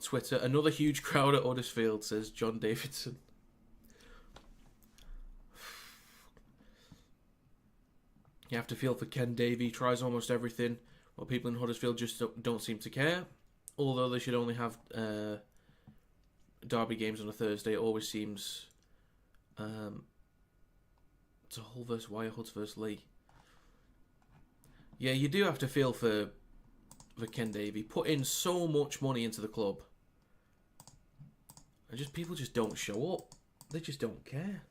Twitter, another huge crowd at Huddersfield, says John Davidson. You have to feel for Ken Davey. Tries almost everything, while people in Huddersfield just don't seem to care. Although they should only have derby games on a Thursday, it always seems it's a Hull versus Wire, Hudds versus Leigh. Yeah, you do have to feel for Ken Davey. Put in so much money into the club, and people just don't show up. They just don't care.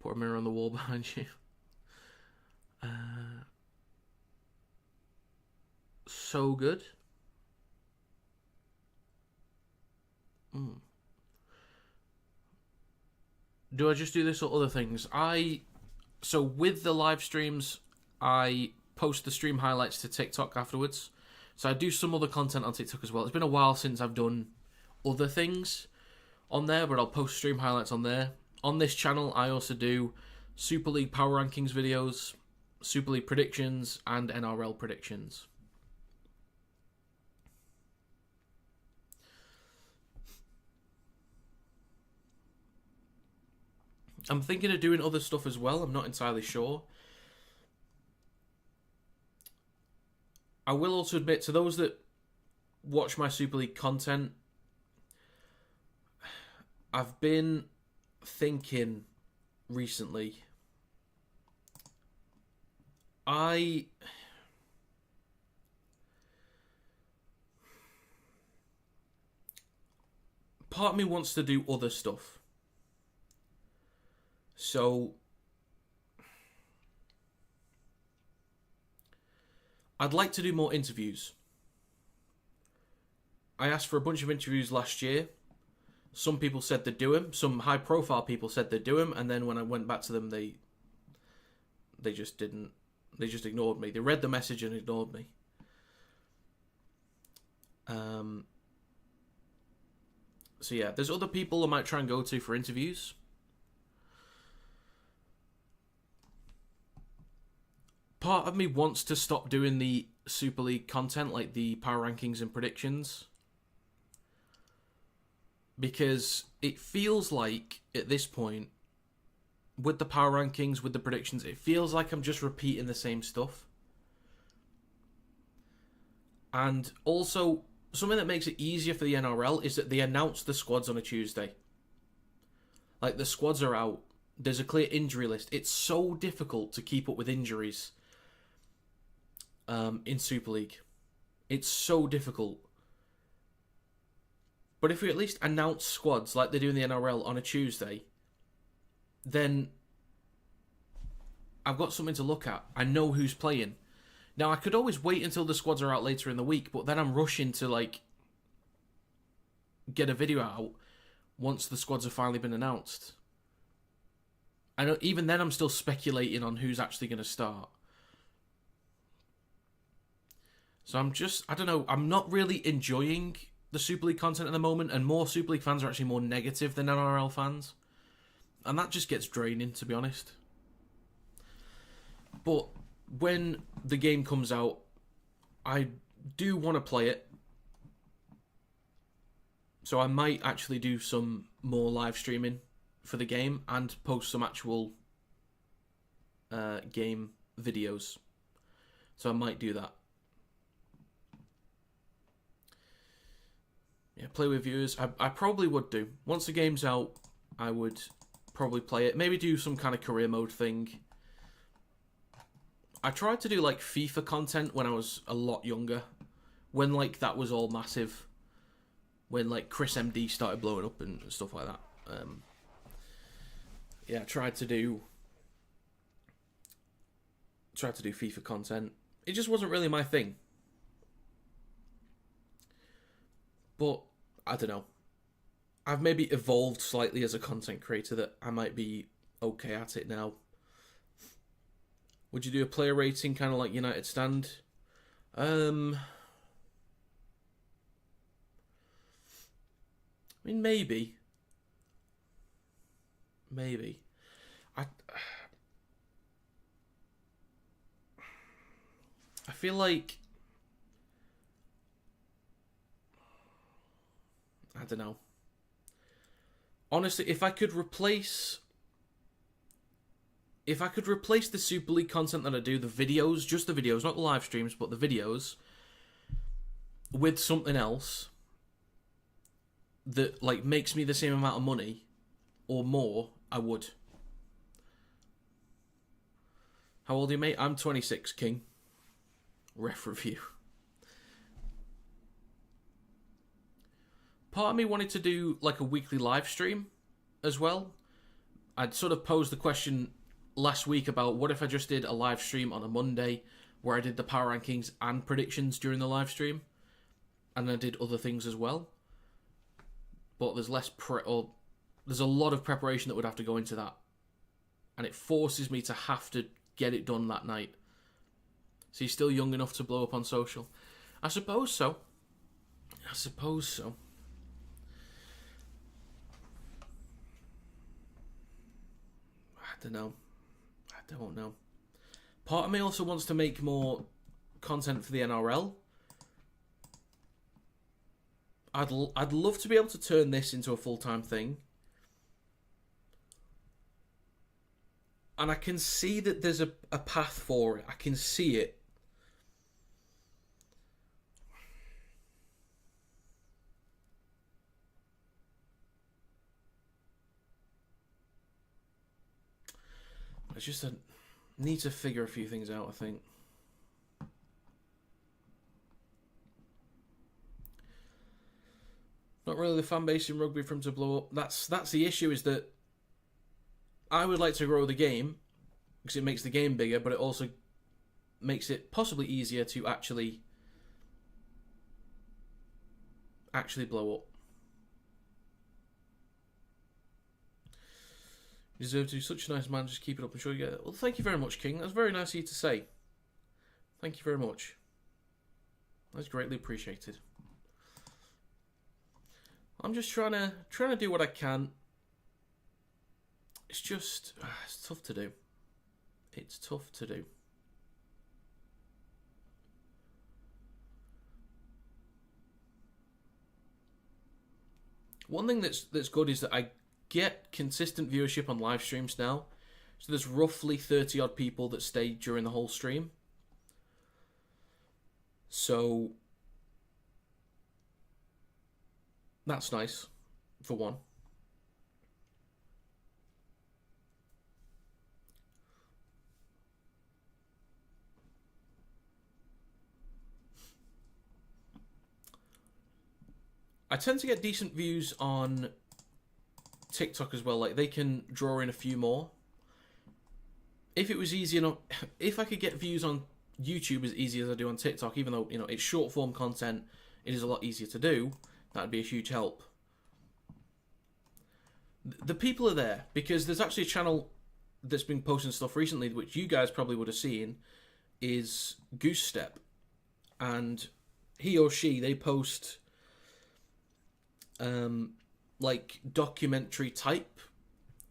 Put a mirror on the wall behind you. So good. Do I just do this or other things? So with the live streams, I post the stream highlights to TikTok afterwards. So I do some other content on TikTok as well. It's been a while since I've done other things on there, but I'll post stream highlights on there. On this channel, I also do Super League Power Rankings videos, Super League predictions, and NRL predictions. I'm thinking of doing other stuff as well. I'm not entirely sure. I will also admit, to those that watch my Super League content, I've been thinking recently, part of me wants to do other stuff. So I'd like to do more interviews. I asked for a bunch of interviews last year. Some people said they'd do them. Some high-profile people said they'd do them. And then when I went back to them, they just didn't. They just ignored me. They read the message and ignored me. So yeah, there's other people I might try and go to for interviews. Part of me wants to stop doing the Super League content, like the power rankings and predictions, because it feels like, at this point, with the power rankings, with the predictions, it feels like I'm just repeating the same stuff. And also, something that makes it easier for the NRL is that they announce the squads on a Tuesday. Like, the squads are out. There's a clear injury list. It's so difficult to keep up with injuries in Super League. It's so difficult. But if we at least announce squads like they do in the NRL on a Tuesday, then I've got something to look at. I know who's playing. Now, I could always wait until the squads are out later in the week, but then I'm rushing to, get a video out once the squads have finally been announced. I know, even then I'm still speculating on who's actually going to start. So I don't know, I'm not really enjoying the Super League content at the moment, and more Super League fans are actually more negative than NRL fans. And that just gets draining, to be honest. But when the game comes out, I do want to play it. So I might actually do some more live streaming for the game and post some actual game videos. So I might do that. Yeah, play with viewers. I probably would do. Once the game's out, I would probably play it. Maybe do some kind of career mode thing. I tried to do FIFA content when I was a lot younger. When that was all massive. when like Chris MD started blowing up and stuff like that. Yeah, I tried to do FIFA content. It just wasn't really my thing. But I don't know. I've maybe evolved slightly as a content creator that I might be okay at it now. Would you do a player rating kind of like United Stand? I mean, maybe. I feel like, I don't know. Honestly, if I could replace the Super League content that I do, the videos, just the videos, not the live streams, but the videos, with something else that like makes me the same amount of money or more, I would. How old are you, mate? I'm 26, King. Ref review. Part of me wanted to do like a weekly live stream as well. I'd sort of posed the question last week about what if I just did a live stream on a Monday where I did the power rankings and predictions during the live stream, and I did other things as well. But there's there's a lot of preparation that would have to go into that, and it forces me to have to get it done that night. So he's still young enough to blow up on social? I suppose so. I don't know. Part of me also wants to make more content for the NRL. I'd love to be able to turn this into a full-time thing. And I can see that there's a path for it. I can see it. It's just I need to figure a few things out, I think. Not really the fan base in rugby for him to blow up. That's the issue, is that I would like to grow the game because it makes the game bigger, but it also makes it possibly easier to actually blow up. You deserve to be such a nice man. Just keep it up. I'm sure you get it. Well, thank you very much, King. That's very nice of you to say. Thank you very much. That's greatly appreciated. I'm just trying to do what I can. It's just it's tough to do. It's tough to do. One thing that's good is that I get consistent viewership on live streams now. So there's roughly 30 odd people that stay during the whole stream. So that's nice, for one. I tend to get decent views on TikTok as well. Like, they can draw in a few more. If it was easy enough, if I could get views on YouTube as easy as I do on TikTok, even though, you know, it's short form content, it is a lot easier to do, that'd be a huge help. The people are there because there's actually a channel that's been posting stuff recently, which you guys probably would have seen, is Goose Step. And he or she, they post like documentary type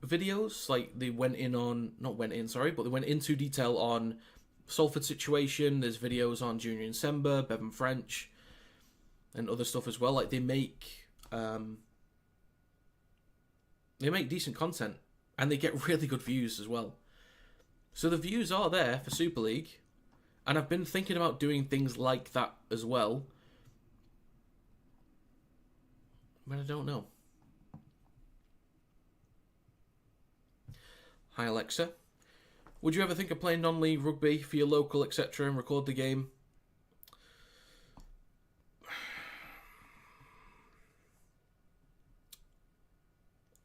videos. Like, they went into detail on Salford situation. There's videos on Junior and Sember, Bevan French, and other stuff as well. Like, they make decent content, and they get really good views as well. So the views are there for Super League, and I've been thinking about doing things like that as well. But I don't know. Hi, Alexa. Would you ever think of playing non-league rugby for your local, etc., and record the game?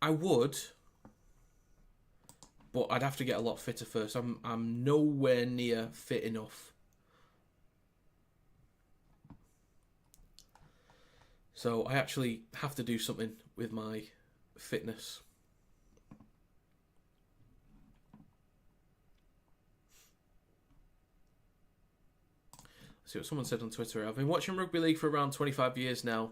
I would, but I'd have to get a lot fitter first. I'm nowhere near fit enough. So I actually have to do something with my fitness. Let's see what someone said on Twitter. I've been watching Rugby League for around 25 years now,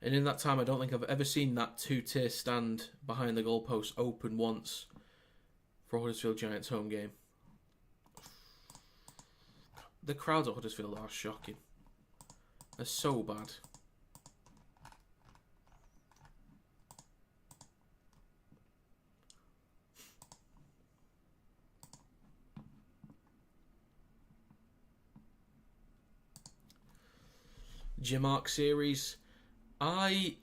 and in that time I don't think I've ever seen that two-tier stand behind the goalpost open once for a Huddersfield Giants home game. The crowds at Huddersfield are shocking. They're so bad. Jim Arc series. And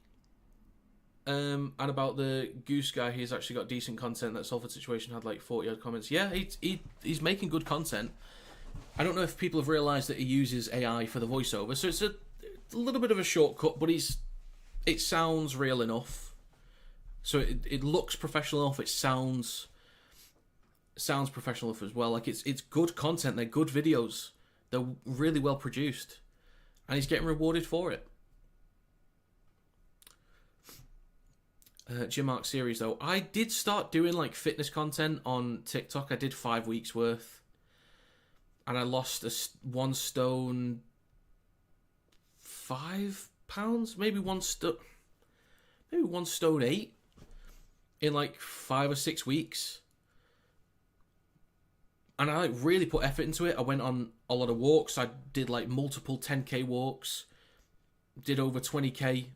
about the Goose guy, he's actually got decent content. That Salford situation had like 40 odd comments. Yeah, he's making good content. I don't know if people have realised that he uses AI for the voiceover, so it's a little bit of a shortcut, but it sounds real enough. So it looks professional enough. It sounds professional enough as well. Like it's good content. They're good videos. They're really well produced. And he's getting rewarded for it. Jim Arc series, though. I did start doing like fitness content on TikTok. I did 5 weeks worth. And I lost 1 stone 5 pounds? Maybe 1 stone 8 in like 5 or 6 weeks. And I like really put effort into it. I went on a lot of walks. I did like multiple 10k walks. Did over 20k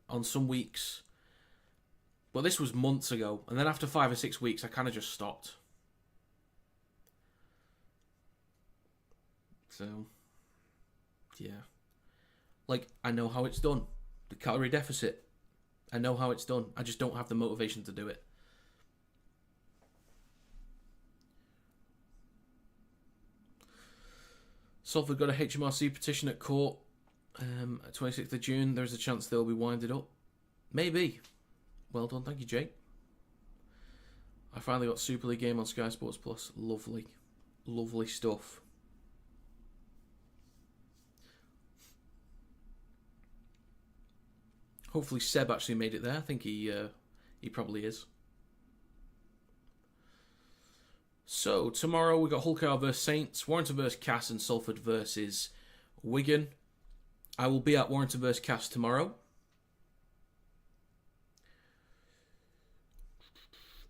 on some weeks. But this was months ago. And then after 5 or 6 weeks, I kind of just stopped. So, yeah. Like, I know how it's done. The calorie deficit. I know how it's done. I just don't have the motivation to do it. Salford got a HMRC petition at court 26th of June. There's a chance they'll be winded up. Maybe. Well done. Thank you, Jake. I finally got Super League game on Sky Sports Plus. Lovely. Lovely stuff. Hopefully Seb actually made it there. I think he probably is. So, tomorrow we got Hull KR versus Saints, Warrington versus Cass, and Salford versus Wigan. I will be at Warrington versus Cass tomorrow.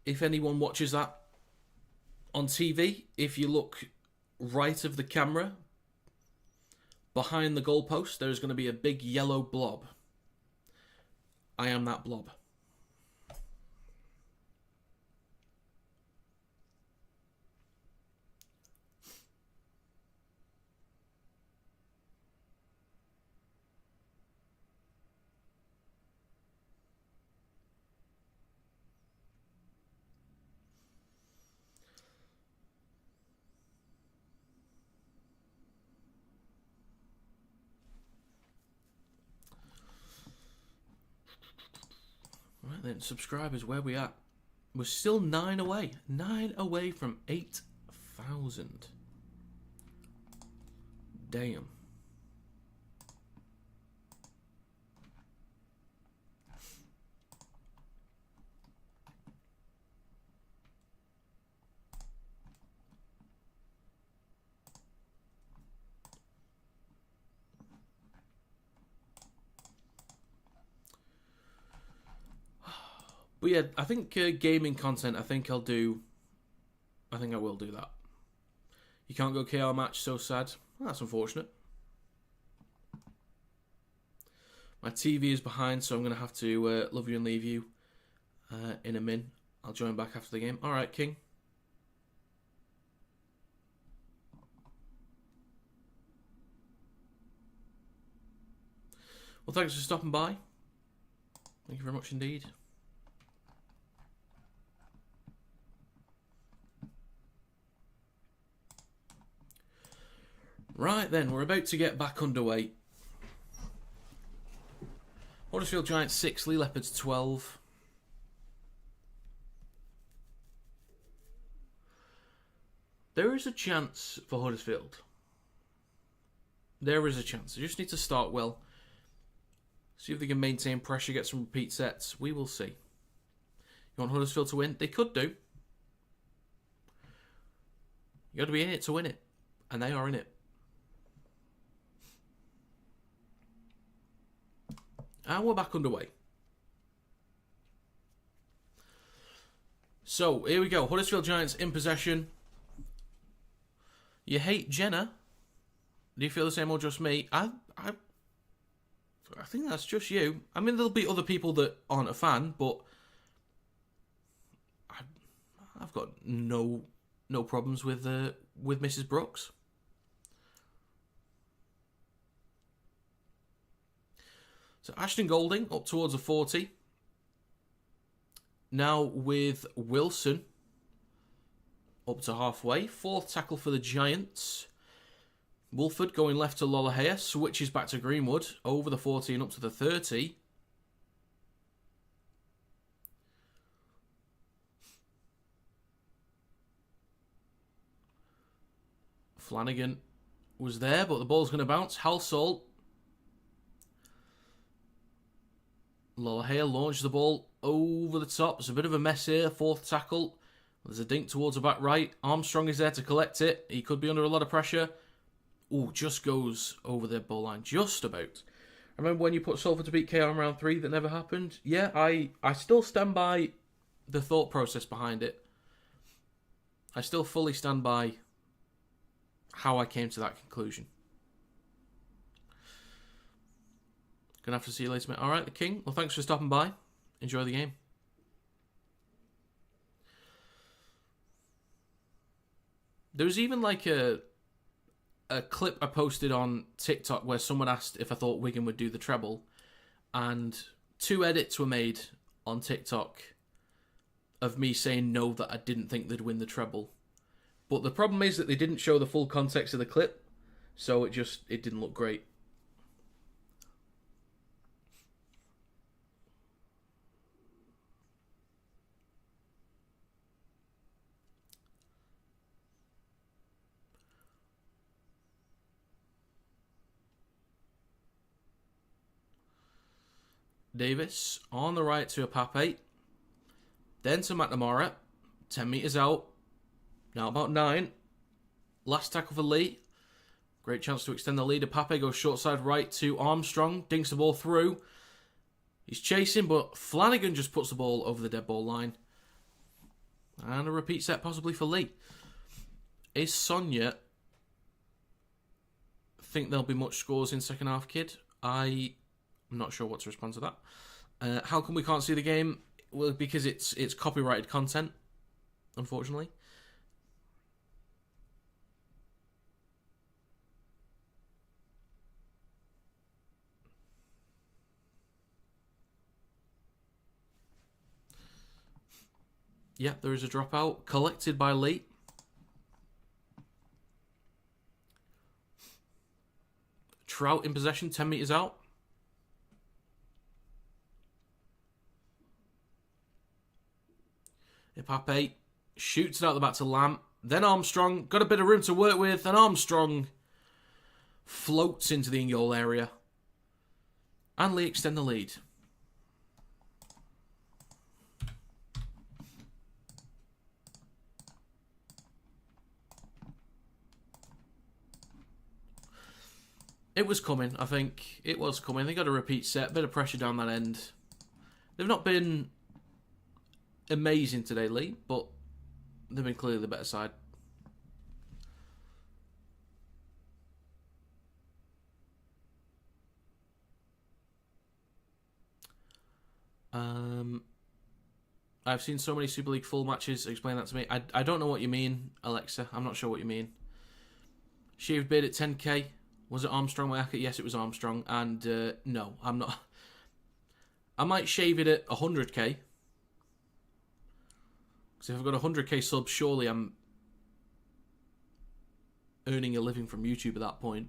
If anyone watches that on TV, if you look right of the camera, behind the goalpost, there is going to be a big yellow blob. I am that blob. Right then, subscribers, where we at? We're still 9 away. 9 away from 8,000. Damn. But yeah, I think gaming content, I think I will do that. You can't go KR match, so sad. Well, that's unfortunate. My TV is behind, so I'm going to have to love you and leave you in a min. I'll join back after the game. Alright, King. Well, thanks for stopping by. Thank you very much indeed. Right then, we're about to get back underway. Huddersfield Giants 6, Leigh Leopards 12. There is a chance for Huddersfield. There is a chance. They just need to start well. See if they can maintain pressure, get some repeat sets. We will see. You want Huddersfield to win? They could do. You got to be in it to win it. And they are in it. And we're back underway. So, here we go. Huddersfield Giants in possession. You hate Jenna? Do you feel the same or just me? I think that's just you. I mean, there'll be other people that aren't a fan, but I've got no problems with Mrs. Brooks. So Ashton Golding up towards a 40. Now with Wilson up to halfway. Fourth tackle for the Giants. Wolford going left to Lollahea. Switches back to Greenwood. Over the 40 and up to the 30. Flanagan was there, but the ball's going to bounce. Halsall. Lollahea launches the ball over the top. There's a bit of a mess here. Fourth tackle. There's a dink towards the back right. Armstrong is there to collect it. He could be under a lot of pressure. Ooh, just goes over the ball line. Just about. Remember when you put Salford to beat KR in round 3? That never happened? Yeah, I still stand by the thought process behind it. I still fully stand by how I came to that conclusion. Gonna have to see you later, mate. Alright, the King. Well, thanks for stopping by. Enjoy the game. There was even like a clip I posted on TikTok where someone asked if I thought Wigan would do the treble, and 2 edits were made on TikTok of me saying no, that I didn't think they'd win the treble. But the problem is that they didn't show the full context of the clip, so it didn't look great. Davis on the right to Apape. Then to McNamara. 10 metres out. Now about 9. Last tackle for Leigh. Great chance to extend the lead. Apape goes short side right to Armstrong. Dinks the ball through. He's chasing, but Flanagan just puts the ball over the dead ball line. And a repeat set possibly for Leigh. Is Sonia think there'll be much scores in second half, kid? I'm not sure what to respond to that. How come we can't see the game? Well, because it's copyrighted content, unfortunately. Yeah, there is a dropout. Collected by Leigh. Trout in possession, 10 metres out. Apape shoots it out the back to Lamb. Then Armstrong. Got a bit of room to work with. And Armstrong floats into the in-goal area. And Leigh extend the lead. It was coming, I think. It was coming. They got a repeat set. Bit of pressure down that end. They've not been amazing today, Leigh, but they've been clearly the better side. I've seen so many Super League full matches. Explain that to me. I don't know what you mean, Alexa. I'm not sure what you mean. Shaved beard at 10k. Was it Armstrong Mayaka? Yes, it was Armstrong. And no, I'm not. I might shave it at 100k. Because if I've got 100k subs, surely I'm earning a living from YouTube at that point.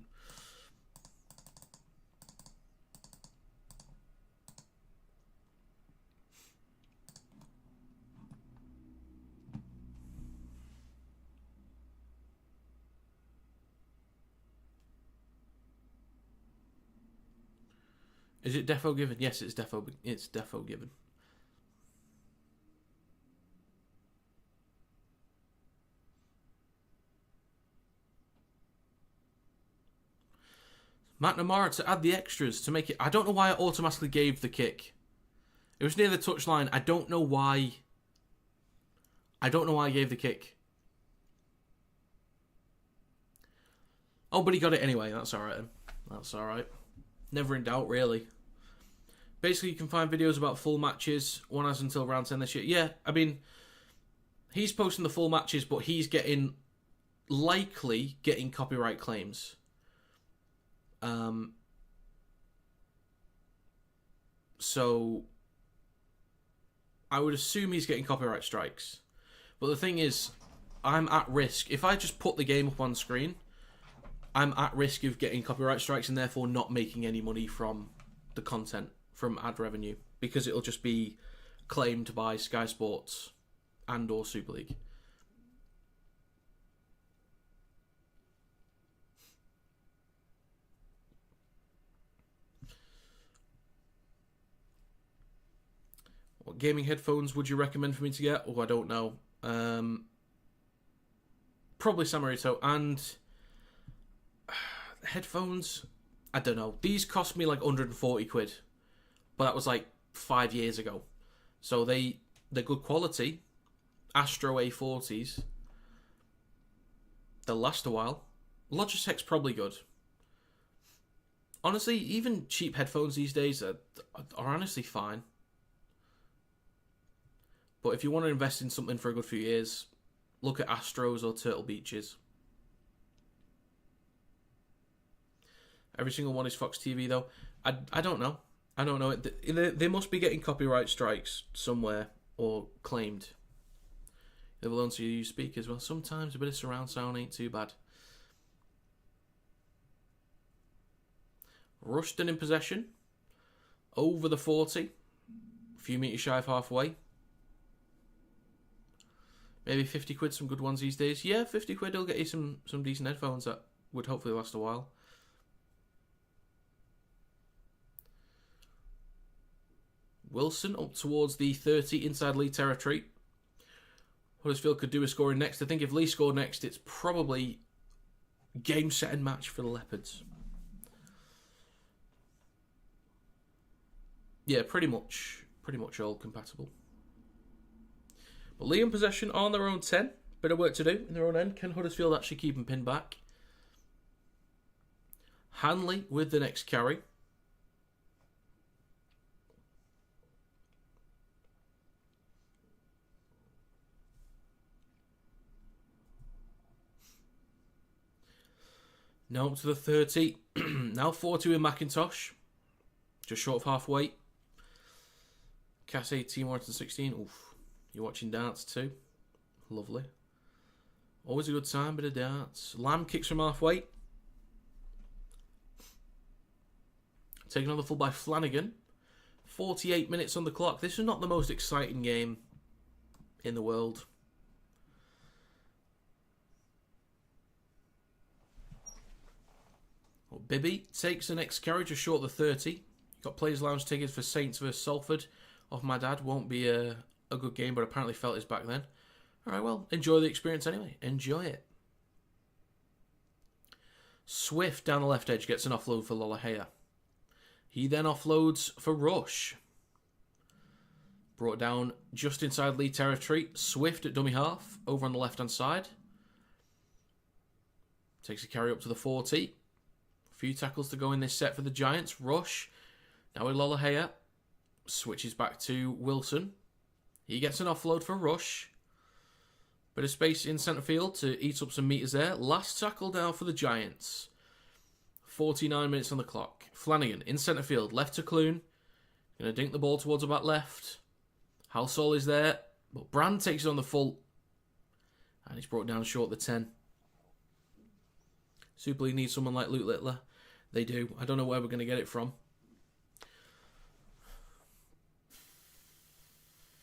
Is it defo given? Yes, it's defo. It's defo given. McNamara to add the extras to make it. I don't know why I automatically gave the kick. It was near the touchline. I don't know why. I don't know why I gave the kick. Oh, but he got it anyway. That's alright. That's alright. Never in doubt, really. Basically, you can find videos about full matches. One has until round 10 this year. Yeah, I mean, he's posting the full matches, but he's likely getting copyright claims. So I would assume he's getting copyright strikes. But the thing is, I'm at risk. If I just put the game up on screen, I'm at risk of getting copyright strikes and therefore not making any money from the content, from ad revenue, because it'll just be claimed by Sky Sports and or Super League. What gaming headphones would you recommend for me to get? Oh, I don't know. Probably Samarito. And headphones, I don't know. These cost me like 140 quid. But that was like 5 years ago. So they're good quality. Astro A40s. They'll last a while. Logitech's probably good. Honestly, even cheap headphones these days are honestly fine. But if you want to invest in something for a good few years, look at Astros or Turtle Beaches. Every single one is Fox TV, though. I don't know. I don't know. They must be getting copyright strikes somewhere or claimed. They've learned to use speakers. Well, sometimes a bit of surround sound ain't too bad. Rushton in possession. Over the 40. A few metres shy of halfway. Maybe 50 quid, some good ones these days. Yeah, 50 quid will get you some decent headphones that would hopefully last a while. Wilson up towards the 30 inside Leigh territory. Huddersfield could do a scoring next. I think if Leigh scored next, it's probably game, set and match for the Leopards. Yeah, pretty much all compatible. But Leigh in possession on their own 10. Bit of work to do in their own end. Can Huddersfield actually keep them pinned back? Hanley with the next carry. Now up to the 30. Now 40 with McIntosh. Just short of halfway. Cass 18, Warrington 16. Oof. You're watching darts too. Lovely. Always a good time, bit of darts. Lamb kicks from halfway. Taken on the full by Flanagan. 48 minutes on the clock. This is not the most exciting game in the world. Well, Bibby takes the next carry just short of the 30. Got Players Lounge tickets for Saints vs Salford. Off my dad. Won't be a good game, but apparently felt his back then. Alright, well, enjoy the experience anyway. Enjoy it. Swift down the left edge gets an offload for Lollahea. He then offloads for Rush. Brought down just inside Leigh territory. Swift at dummy half, over on the left-hand side. Takes a carry up to the 40. A few tackles to go in this set for the Giants. Rush, now with Lollahea. Switches back to Wilson. He gets an offload for Rush. Bit of space in centre field to eat up some metres there. Last tackle down for the Giants. 49 minutes on the clock. Flanagan in centre field. Left to Clune. Going to dink the ball towards the back left. Halsall is there. But Brand takes it on the full. And he's brought down short the 10. Super League needs someone like Luke Littler. They do. I don't know where we're going to get it from.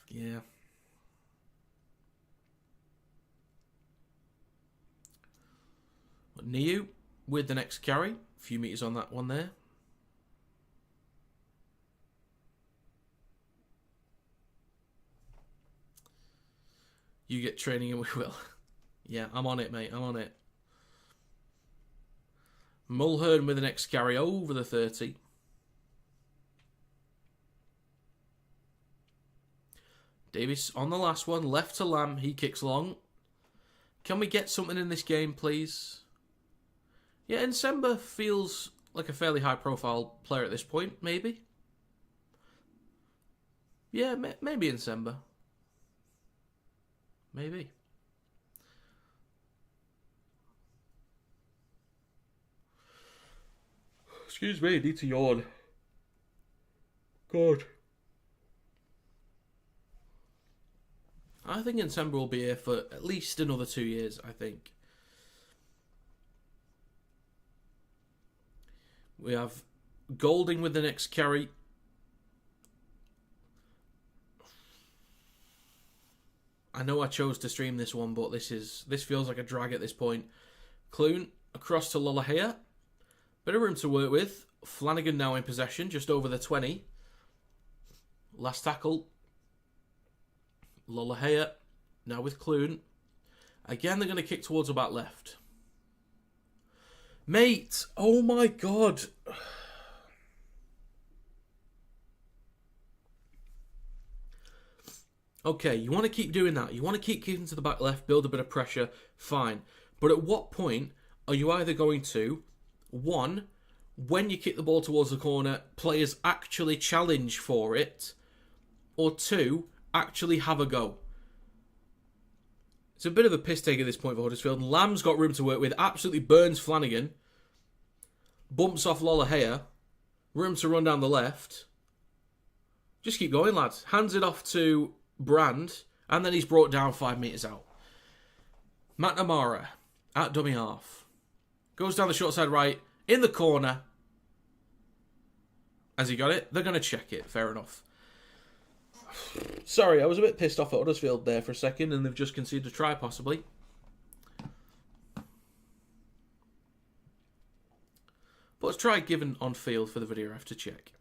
Yeah. Niu with the next carry. A few metres on that one there. You get training and we will. Yeah, I'm on it, mate. I'm on it. Mulhern with the next carry over the 30. Davis on the last one. Left to Lamb. He kicks long. Can we get something in this game, please? Yeah, Nsemba feels like a fairly high-profile player at this point, maybe. Yeah, maybe Nsemba. Maybe. Excuse me, I need to yawn. God. I think Nsemba will be here for at least another 2 years, I think. We have Golding with the next carry. I know I chose to stream this one, but this feels like a drag at this point. Clune across to Lollahea. Bit of room to work with. Flanagan now in possession, just over the 20. Last tackle. Lollahea now with Clune. Again, they're going to kick towards the back left. Mate, oh my God. Okay, you want to keep doing that. You want to keep kicking to the back left, build a bit of pressure, fine. But at what point are you either going to, one, when you kick the ball towards the corner, players actually challenge for it, or two, actually have a go? It's a bit of a piss take at this point for Huddersfield. Lamb's got room to work with, absolutely burns Flanagan, bumps off Lollahea, room to run down the left. Just keep going, lads. Hands it off to Brand, and then he's brought down 5 metres out. McNamara at dummy half. Goes down the short side right, in the corner. Has he got it? They're going to check it, fair enough. Sorry, I was a bit pissed off at Huddersfield there for a second, and they've just conceded a try, possibly. But let's try given on field for the video ref to check.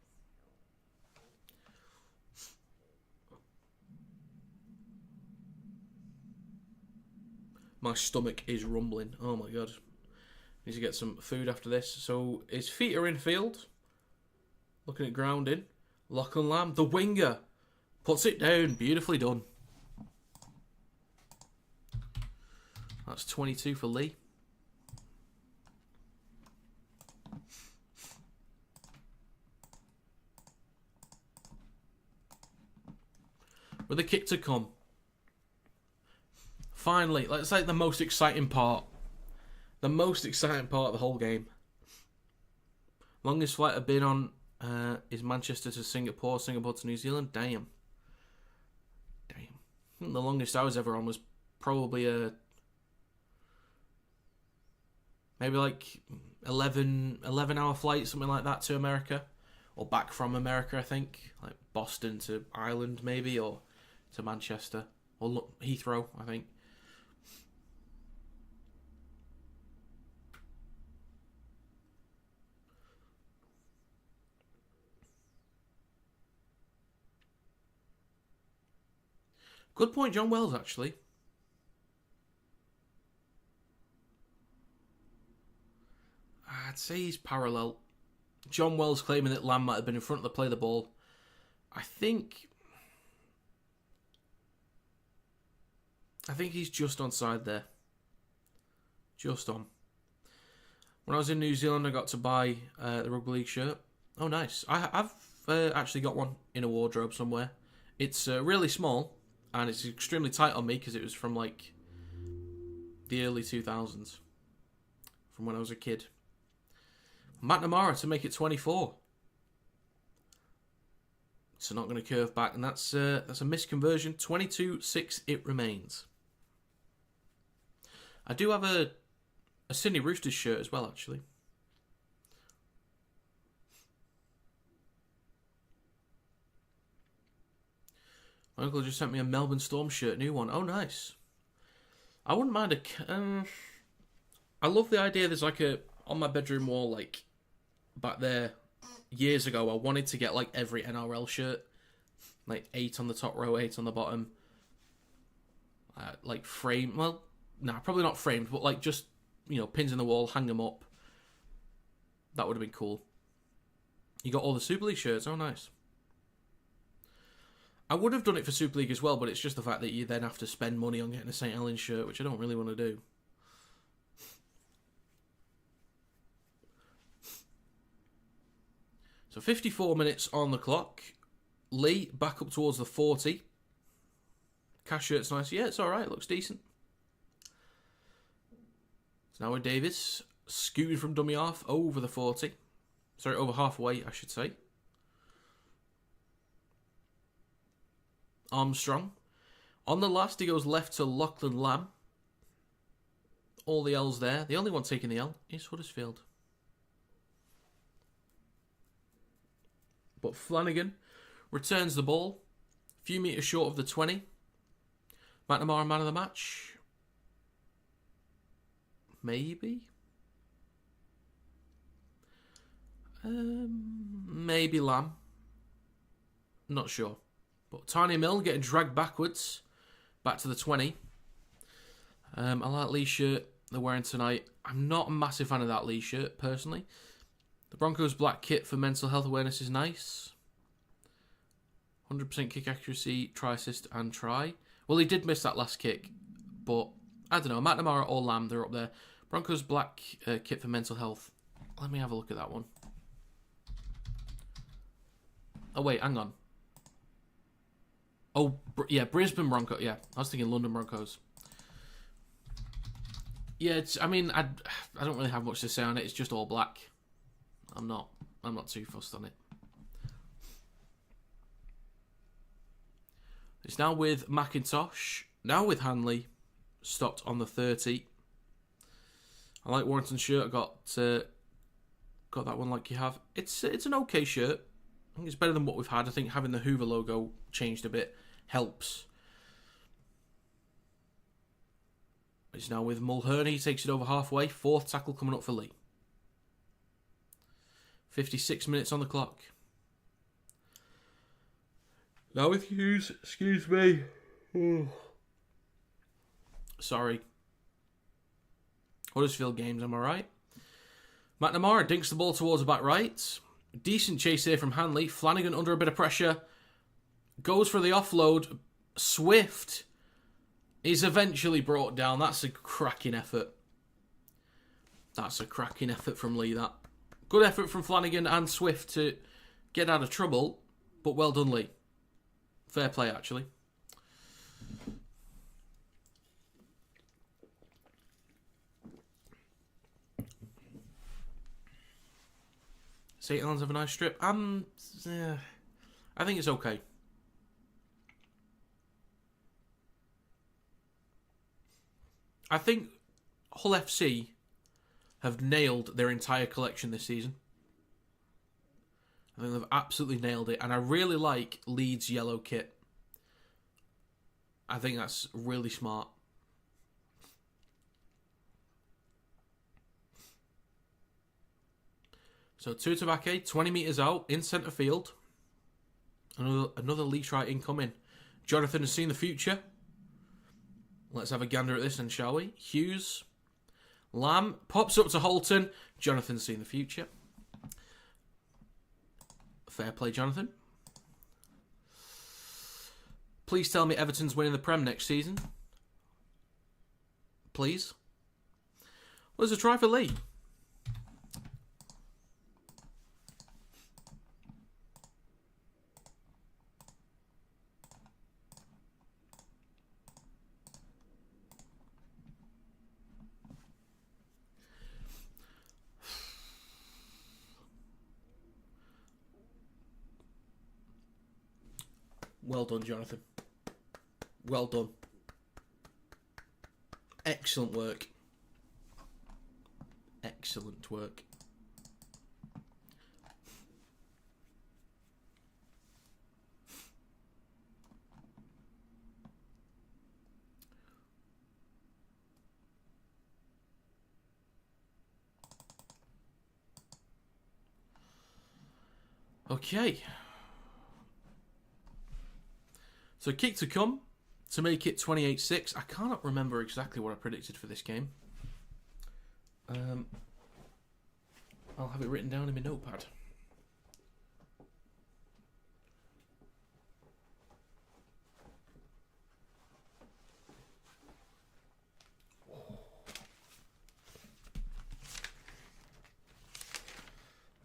My stomach is rumbling. Oh my God. Need to get some food after this. So his feet are in field. Looking at grounding. Lachlan Lamb, the winger, puts it down. Beautifully done. That's 22 for Leigh. With a kick to come. Finally, let's like the most exciting part. The most exciting part of the whole game. Longest flight I've been on is Manchester to Singapore, Singapore to New Zealand. Damn. I think the longest I was ever on was probably maybe like 11 hour flight, something like that, to America. Or back from America, I think. Like Boston to Ireland, maybe, or to Manchester. Or Heathrow, I think. Good point, John Wells, actually. I'd say he's parallel. John Wells claiming that Lamb might have been in front of the play of the ball. I think he's just onside there. Just on. When I was in New Zealand, I got to buy the Rugby League shirt. Oh, nice. I've actually got one in a wardrobe somewhere. It's really small. And it's extremely tight on me because it was from like the early 2000s. From when I was a kid. McNamara to make it 24. So not going to curve back. And that's a misconversion. 22-6 it remains. I do have a Sydney Roosters shirt as well, actually. My uncle just sent me a Melbourne Storm shirt, new one. Oh, nice. I wouldn't mind I love the idea there's like on my bedroom wall, like, back there, years ago, I wanted to get like every NRL shirt. Like 8 on the top row, 8 on the bottom. like frame. Well, nah, probably not framed, but like just, you know, pins in the wall, hang them up. That would have been cool. You got all the Super League shirts. Oh, nice. I would have done it for Super League as well, but it's just the fact that you then have to spend money on getting a St. Helens shirt, which I don't really want to do. So 54 minutes on the clock. Leigh back up towards the 40. Cash shirt's nice. Yeah, it's alright. Looks decent. So now with Davis. Scooted from dummy half over the 40. Sorry, over halfway, I should say. Armstrong. On the last, he goes left to Lachlan Lamb. All the L's there. The only one taking the L is Huddersfield. But Flanagan returns the ball. A few metres short of the 20. McNamara, man of the match. Maybe? Maybe Lamb. Not sure. But Tiny Mill getting dragged backwards. Back to the 20. I like Lee's shirt they're wearing tonight. I'm not a massive fan of that Lee shirt, personally. The Broncos black kit for mental health awareness is nice. 100% kick accuracy, try assist and try. Well, he did miss that last kick. But, I don't know. McNamara or Lamb, they're up there. Broncos black kit for mental health. Let me have a look at that one. Oh, wait, hang on. Oh, yeah, Brisbane Broncos. Yeah, I was thinking London Broncos. Yeah, I mean, I don't really have much to say on it. It's just all black. I'm not too fussed on it. It's now with McIntosh. Now with Hanley. Stopped on the 30. I like Warrington's shirt. I got that one like you have. It's an okay shirt. I think it's better than what we've had. I think having the Hoover logo changed a bit helps. It's now with Mulhern. He takes it over halfway. Fourth tackle coming up for Leigh. 56 minutes on the clock. Now with Hughes. Excuse me. Sorry. Huddersfield games, am I right? McNamara dinks the ball towards the back right. Decent chase here from Hanley. Flanagan under a bit of pressure. Goes for the offload. Swift is eventually brought down. That's a cracking effort. That's a cracking effort from Leigh, that. Good effort from Flanagan and Swift to get out of trouble. But well done, Leigh. Fair play, actually. St. Helens have a nice strip. I think it's okay. I think Hull FC have nailed their entire collection this season. I think they've absolutely nailed it. And I really like Leeds' yellow kit. I think that's really smart. So Tutabake, 20 metres out, in centre field. Another Leigh try incoming. Jonathan has seen the future. Let's have a gander at this then, shall we? Hughes. Lamb pops up to Holton. Jonathan's seen the future. Fair play, Jonathan. Please tell me Everton's winning the Prem next season. Please. Well, there's a try for Leigh. Well done, Jonathan. Well done. Excellent work. Excellent work. Okay. So kick to come. to make it 28-6. I cannot remember exactly what I predicted for this game. I'll have it written down in my notepad.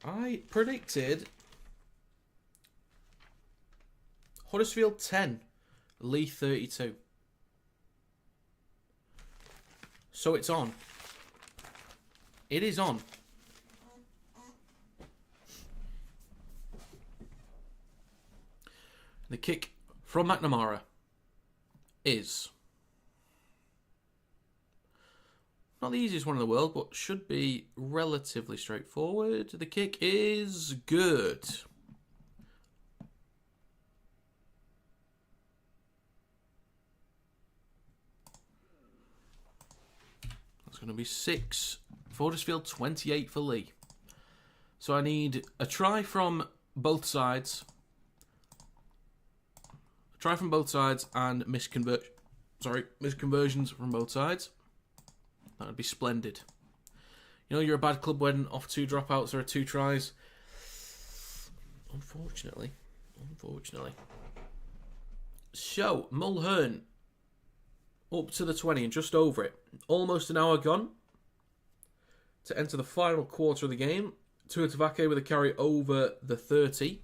I predicted Huddersfield 10, Leigh 32. So it's on. It is on. The kick from McNamara is not the easiest one in the world, but should be relatively straightforward. The kick is good. That's going to be 6 for Huddersfield, 28 for Leigh. So I need a try from both sides. A try from both sides and misconversions from both sides. That would be splendid. You know, you're a bad club when off 2 dropouts or 2 tries. Unfortunately. So, Mulhern up to the 20 and just over it. Almost an hour gone to enter the final quarter of the game. Tuatavake with a carry over the 30.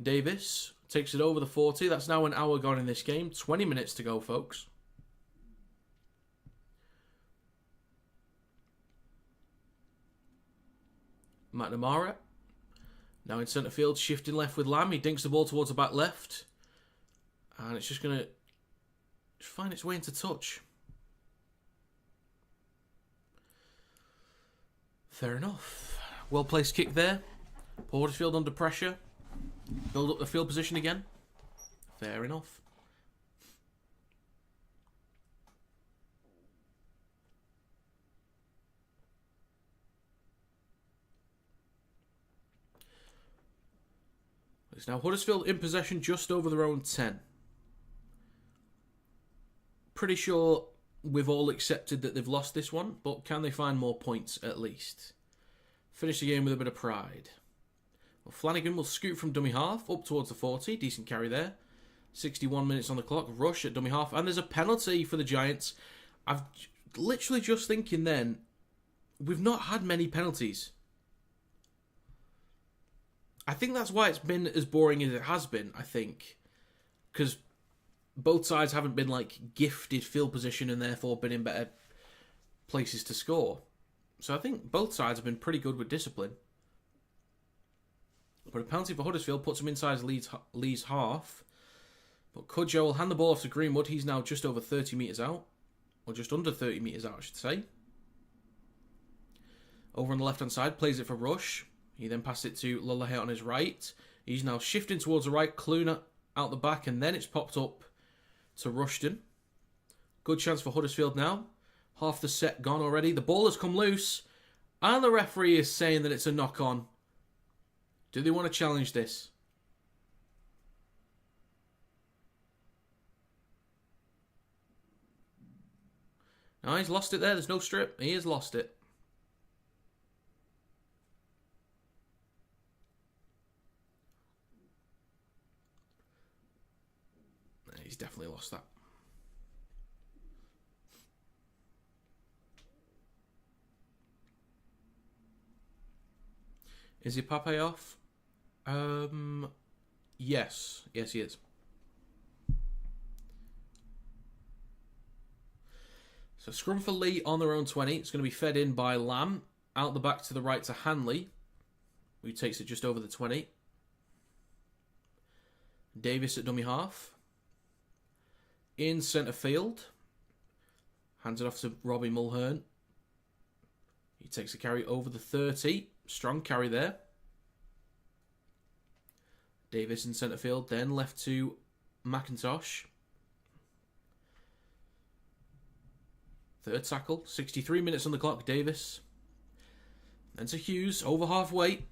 Davis takes it over the 40. That's now an hour gone in this game. 20 minutes to go, folks. McNamara now in centre field, shifting left with Lamb. He dinks the ball towards the back left. And it's just going to find its way into touch. Fair enough. Well-placed kick there. Huddersfield under pressure. Build up the field position again. Fair enough. It's now Huddersfield in possession just over their own 10. Pretty sure we've all accepted that they've lost this one, but can they find more points at least? Finish the game with a bit of pride. Well, Flanagan will scoot from dummy half up towards the 40. Decent carry there. 61 minutes on the clock. Rush at dummy half. And there's a penalty for the Giants. I've literally just thinking then, we've not had many penalties. I think that's why it's been as boring as it has been, I think. Because both sides haven't been like gifted field position and therefore been in better places to score. So I think both sides have been pretty good with discipline. But a penalty for Huddersfield puts him inside Leigh's half. But Cudjoe will hand the ball off to Greenwood. He's now just over 30 metres out. Or just under 30 metres out, I should say. Over on the left-hand side, plays it for Rush. He then passed it to Lullahay on his right. He's now shifting towards the right. Cluner out the back. And then it's popped up to Rushton. Good chance for Huddersfield now. Half the set gone already. The ball has come loose. And the referee is saying that it's a knock-on. Do they want to challenge this? No, he's lost it there. There's no strip. He has lost it. He's definitely lost that. Is he Pape off? Yes. Yes, he is. So scrum for Leigh on their own 20. It's going to be fed in by Lamb. Out the back to the right to Hanley, who takes it just over the 20. Davis at dummy half. In centre field. Hands it off to Robbie Mulhern. He takes a carry over the 30. Strong carry there. Davis in centre field. Then left to McIntosh. Third tackle. 63 minutes on the clock. Davis. Then to Hughes. Over halfway.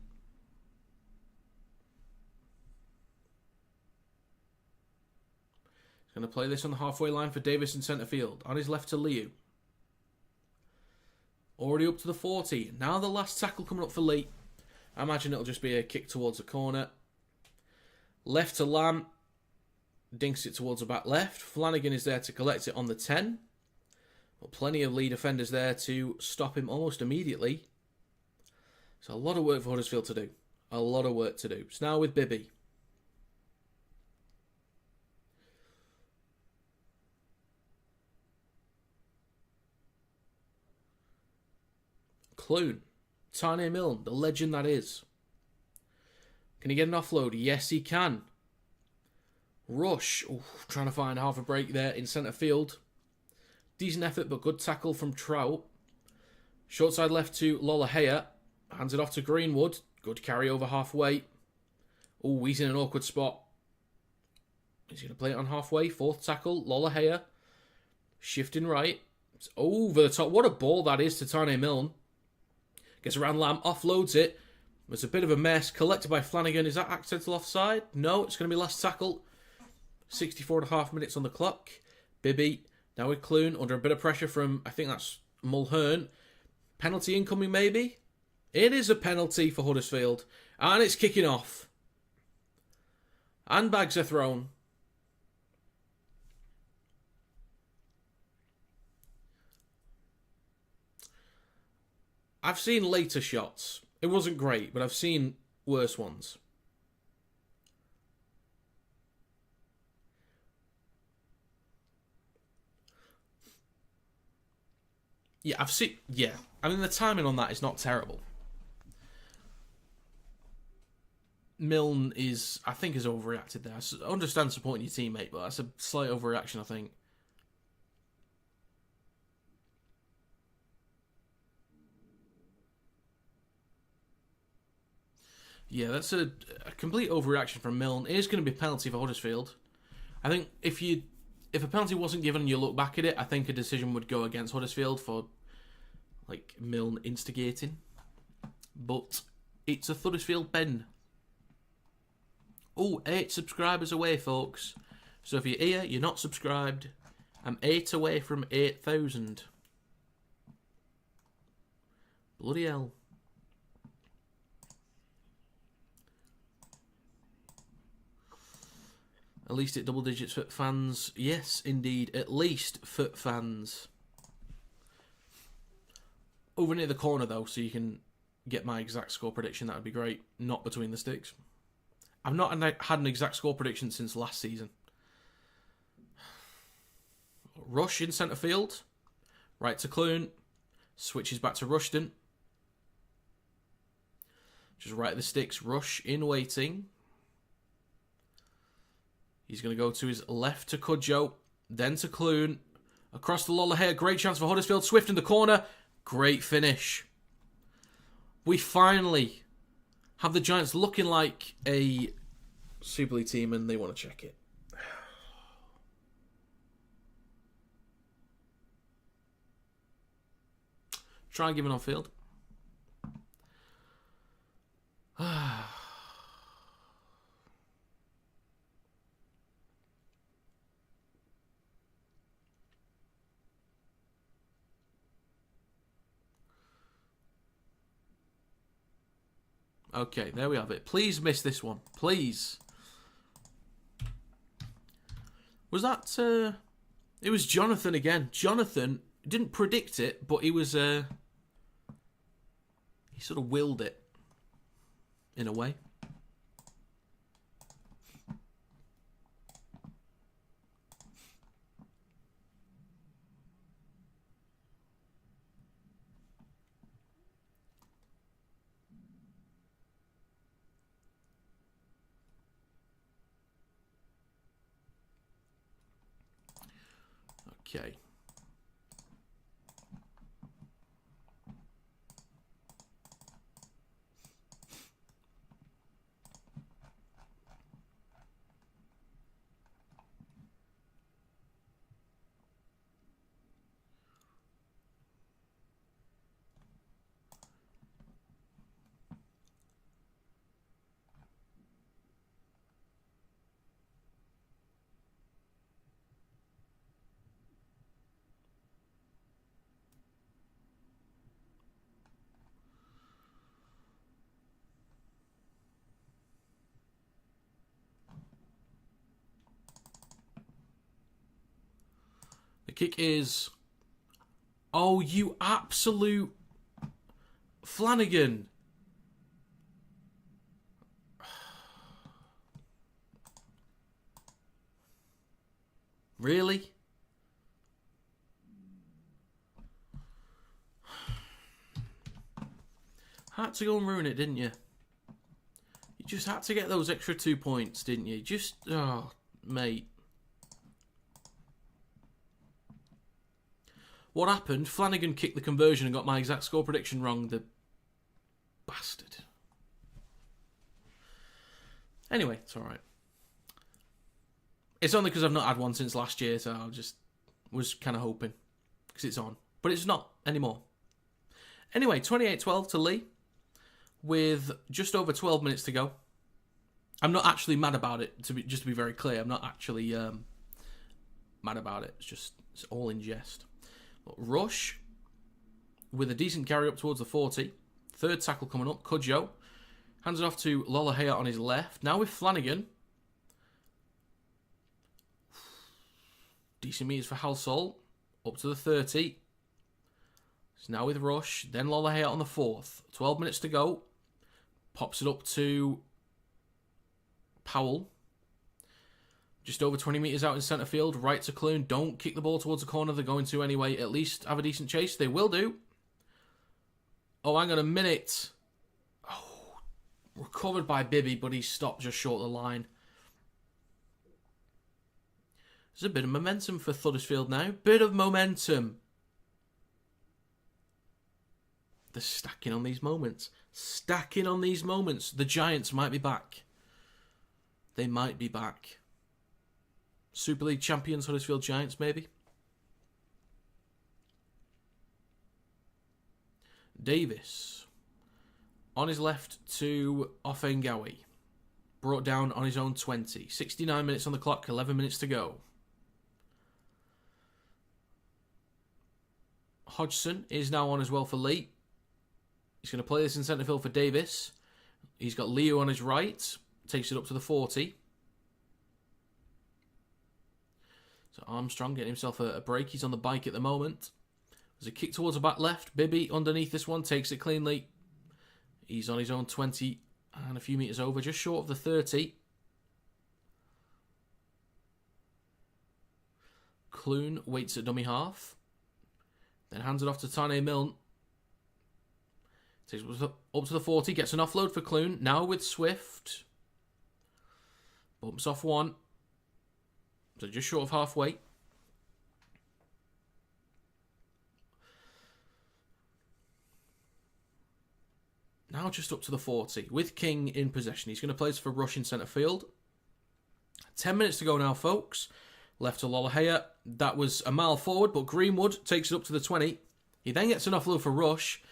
Going to play this on the halfway line for Davis in centre field. On his left to Liu. Already up to the 40. Now the last tackle coming up for Leigh. I imagine it'll just be a kick towards the corner. Left to Lamb. Dinks it towards the back left. Flanagan is there to collect it on the 10. But plenty of Leigh defenders there to stop him almost immediately. So a lot of work for Huddersfield to do. A lot of work to do. It's now with Bibby. Clune. Tane Milne, the legend that is. Can he get an offload? Yes, he can. Rush. Ooh, trying to find half a break there in centre field. Decent effort, but good tackle from Trout. Short side left to Lolohea. Hands it off to Greenwood. Good carry over halfway. Oh, he's in an awkward spot. He's going to play it on halfway. Fourth tackle. Lolohea. Shifting right. It's over the top. What a ball that is to Tane Milne. Gets around Lamb, offloads it. It's a bit of a mess. Collected by Flanagan. Is that accidental offside? No, it's going to be last tackle. 64.5 minutes on the clock. Bibby, now with Clune, under a bit of pressure from, I think that's Mulhern. Penalty incoming, maybe? It is a penalty for Huddersfield. And it's kicking off. And bags are thrown. I've seen later shots. It wasn't great, but I've seen worse ones. Yeah, I've seen... Yeah. I mean, the timing on that is not terrible. Milne is... I think is overreacted there. I understand supporting your teammate, but that's a slight overreaction, I think. Yeah, that's a complete overreaction from Milne. It is going to be a penalty for Huddersfield. I think if a penalty wasn't given and you look back at it, I think a decision would go against Huddersfield for like Milne instigating. But it's a Huddersfield pen. Oh, 8 subscribers away, folks. So if you're here, you're not subscribed. I'm 8 away from 8,000. Bloody hell. At least at double digits for fans. Yes, indeed. At least for fans. Over near the corner, though, so you can get my exact score prediction. That would be great. Not between the sticks. I've not had an exact score prediction since last season. Rush in centre field. Right to Clune. Switches back to Rushton. Just right at the sticks. Rush in waiting. He's going to go to his left to Cudjoe. Then to Clune. Across the Lolohea. Great chance for Huddersfield. Swift in the corner. Great finish. We finally have the Giants looking like a Super League team and they want to check it. Try and give it on field. Okay, there we have it. Please miss this one. Please. Was that... It was Jonathan again. Jonathan didn't predict it, but he was... He sort of willed it. In a way. Okay. kick is... Oh, you absolute... Flanagan. Really? Had to go and ruin it, didn't you? You just had to get those extra 2 points, didn't you? Just... Oh, mate. What happened? Flanagan kicked the conversion and got my exact score prediction wrong. The bastard. Anyway, it's alright. It's only because I've not had one since last year, so I just was kind of hoping. Because it's on. But it's not anymore. Anyway, 28-12 to Leigh. With just over 12 minutes to go. I'm not actually mad about it, just to be very clear. I'm not actually mad about it. It's all in jest. Rush, with a decent carry up towards the 40. Third tackle coming up. Cudjoe hands it off to Lolohea on his left. Now with Flanagan. Decent meters for Halsall. Up to the 30. It's now with Rush. Then Lolohea on the 4th. 12 minutes to go. Pops it up to Powell. Just over 20 metres out in centre field. Right to Clune. Don't kick the ball towards the corner they're going to anyway. At least have a decent chase. They will do. Oh, hang on a minute. Oh, recovered by Bibby, but he stopped just short of the line. There's a bit of momentum for Huddersfield now. Bit of momentum. They're stacking on these moments. Stacking on these moments. The Giants might be back. They might be back. Super League champions, Huddersfield Giants, maybe. Davis. On his left to Offengawi. Brought down on his own 20. 69 minutes on the clock, 11 minutes to go. Hodgson is now on as well for Leigh. He's going to play this in centre field for Davis. He's got Leo on his right. Takes it up to the 40. So Armstrong getting himself a break. He's on the bike at the moment. There's a kick towards the back left. Bibby underneath this one. Takes it cleanly. He's on his own 20 and a few metres over. Just short of the 30. Clune waits at dummy half. Then hands it off to Tane Milne. Takes it up to the 40. Gets an offload for Clune. Now with Swift. Bumps off one. So just short of halfway. Now just up to the 40. With King in possession. He's going to play this for Rush in centre field. 10 minutes to go now, folks. Left to Lolohea. That was a mile forward, but Greenwood takes it up to the 20. He then gets an offload for Rush.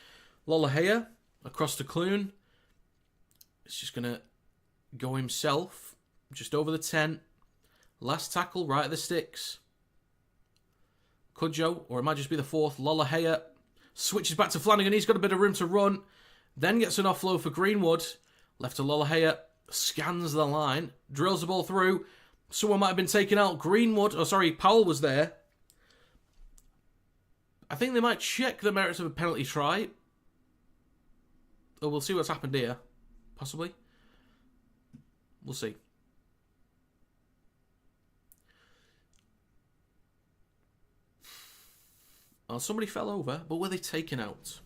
Lolohea across to Clune. It's just going to go himself. Just over the 10. Last tackle right at the sticks. Cudjoe, or it might just be the 4th. Lolohea switches back to Flanagan. He's got a bit of room to run. Then gets an offload for Greenwood. Left to Lolohea. Scans the line. Drills the ball through. Someone might have been taken out. Powell was there. I think they might check the merits of a penalty try. Oh, we'll see what's happened here. Possibly. We'll see. Oh, somebody fell over, but were they taken out?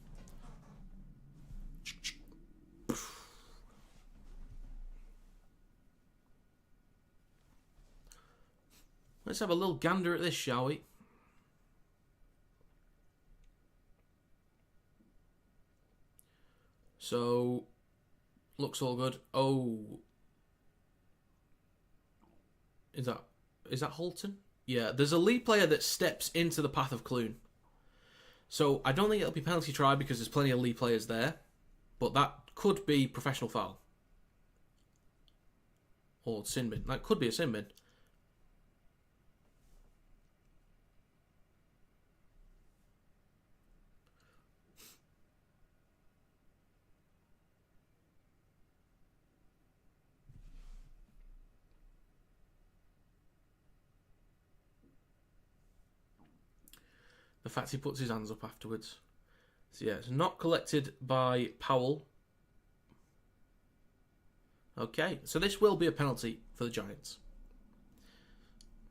Let's have a little gander at this, shall we? So, looks all good. Oh. Is that Holton? Yeah, there's a Leigh player that steps into the path of Clune. So, I don't think it'll be penalty try because there's plenty of Leigh players there. But that could be professional foul. Or sin bin. That could be a sin bin. The fact he puts his hands up afterwards. So yeah, it's not collected by Powell. Okay, so this will be a penalty for the Giants.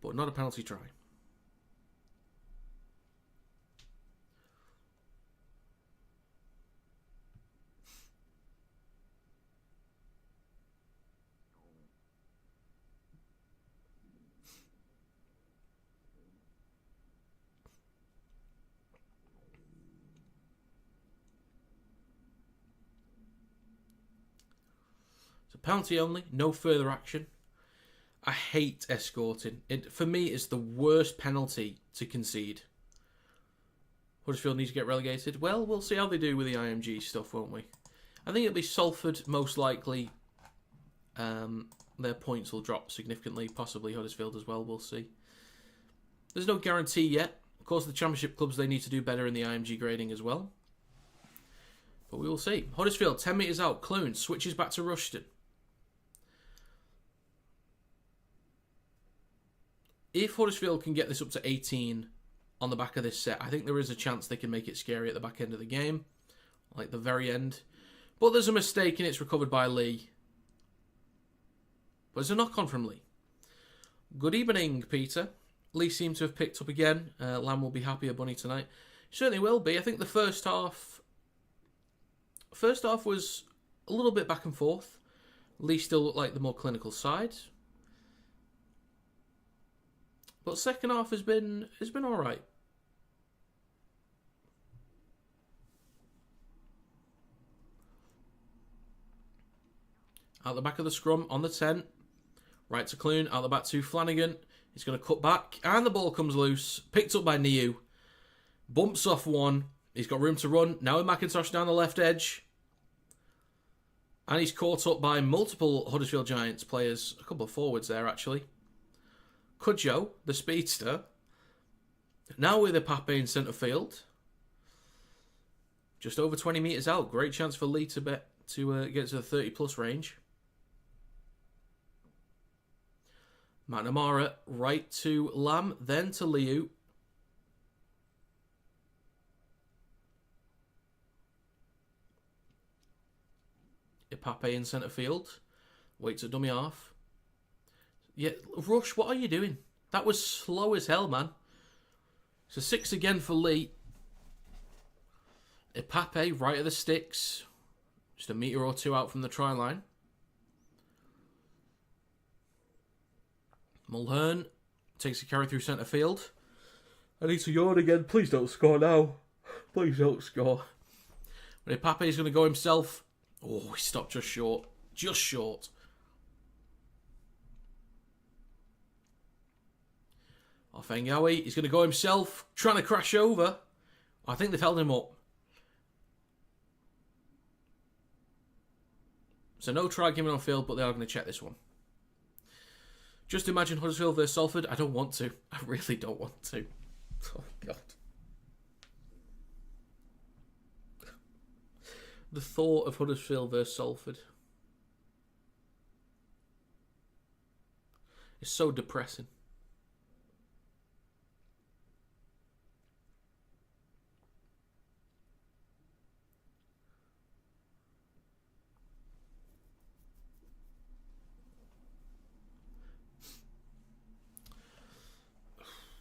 But not a penalty try. Penalty only, no further action. I hate escorting. It, for me, is the worst penalty to concede. Huddersfield need to get relegated. Well, we'll see how they do with the IMG stuff, won't we? I think it'll be Salford, most likely. Their points will drop significantly, possibly Huddersfield as well, we'll see. There's no guarantee yet. Of course, the Championship clubs, they need to do better in the IMG grading as well. But we will see. Huddersfield, 10 metres out. Clune switches back to Rushton. If Huddersfield can get this up to 18 on the back of this set, I think there is a chance they can make it scary at the back end of the game. Like the very end. But there's a mistake and it's recovered by Leigh. But there's a knock-on from Leigh. Good evening, Peter. Leigh seems to have picked up again. Lamb will be happier bunny tonight. Certainly will be. I think the first half was a little bit back and forth. Leigh still looked like the more clinical side. But second half has been all right. Out the back of the scrum on the 10. Right to Clune. Out the back to Flanagan. He's going to cut back. And the ball comes loose. Picked up by Niu. Bumps off one. He's got room to run. Now with McIntosh down the left edge. And he's caught up by multiple Huddersfield Giants players. A couple of forwards there, actually. Cudjoe, the speedster. Now with Pape in centre field. Just over 20 metres out. Great chance for Leigh to get to the 30-plus range. McNamara right to Lamb, then to Liu. Pape in centre field. Waits a dummy half. Yeah, Rush, what are you doing? That was slow as hell, man. So 6 again for Leigh. Pape right at the sticks. Just a metre or two out from the try line. Mulhern takes a carry through centre field. I need to yawn again. Please don't score now. Please don't score. But Pape's going to go himself. Oh, he stopped just short. Just short. Offengawi, he's going to go himself. Trying to crash over. I think they've held him up. So no try given on field, but they are going to check this one. Just imagine Huddersfield versus Salford. I don't want to. I really don't want to. Oh, God. The thought of Huddersfield versus Salford is so depressing.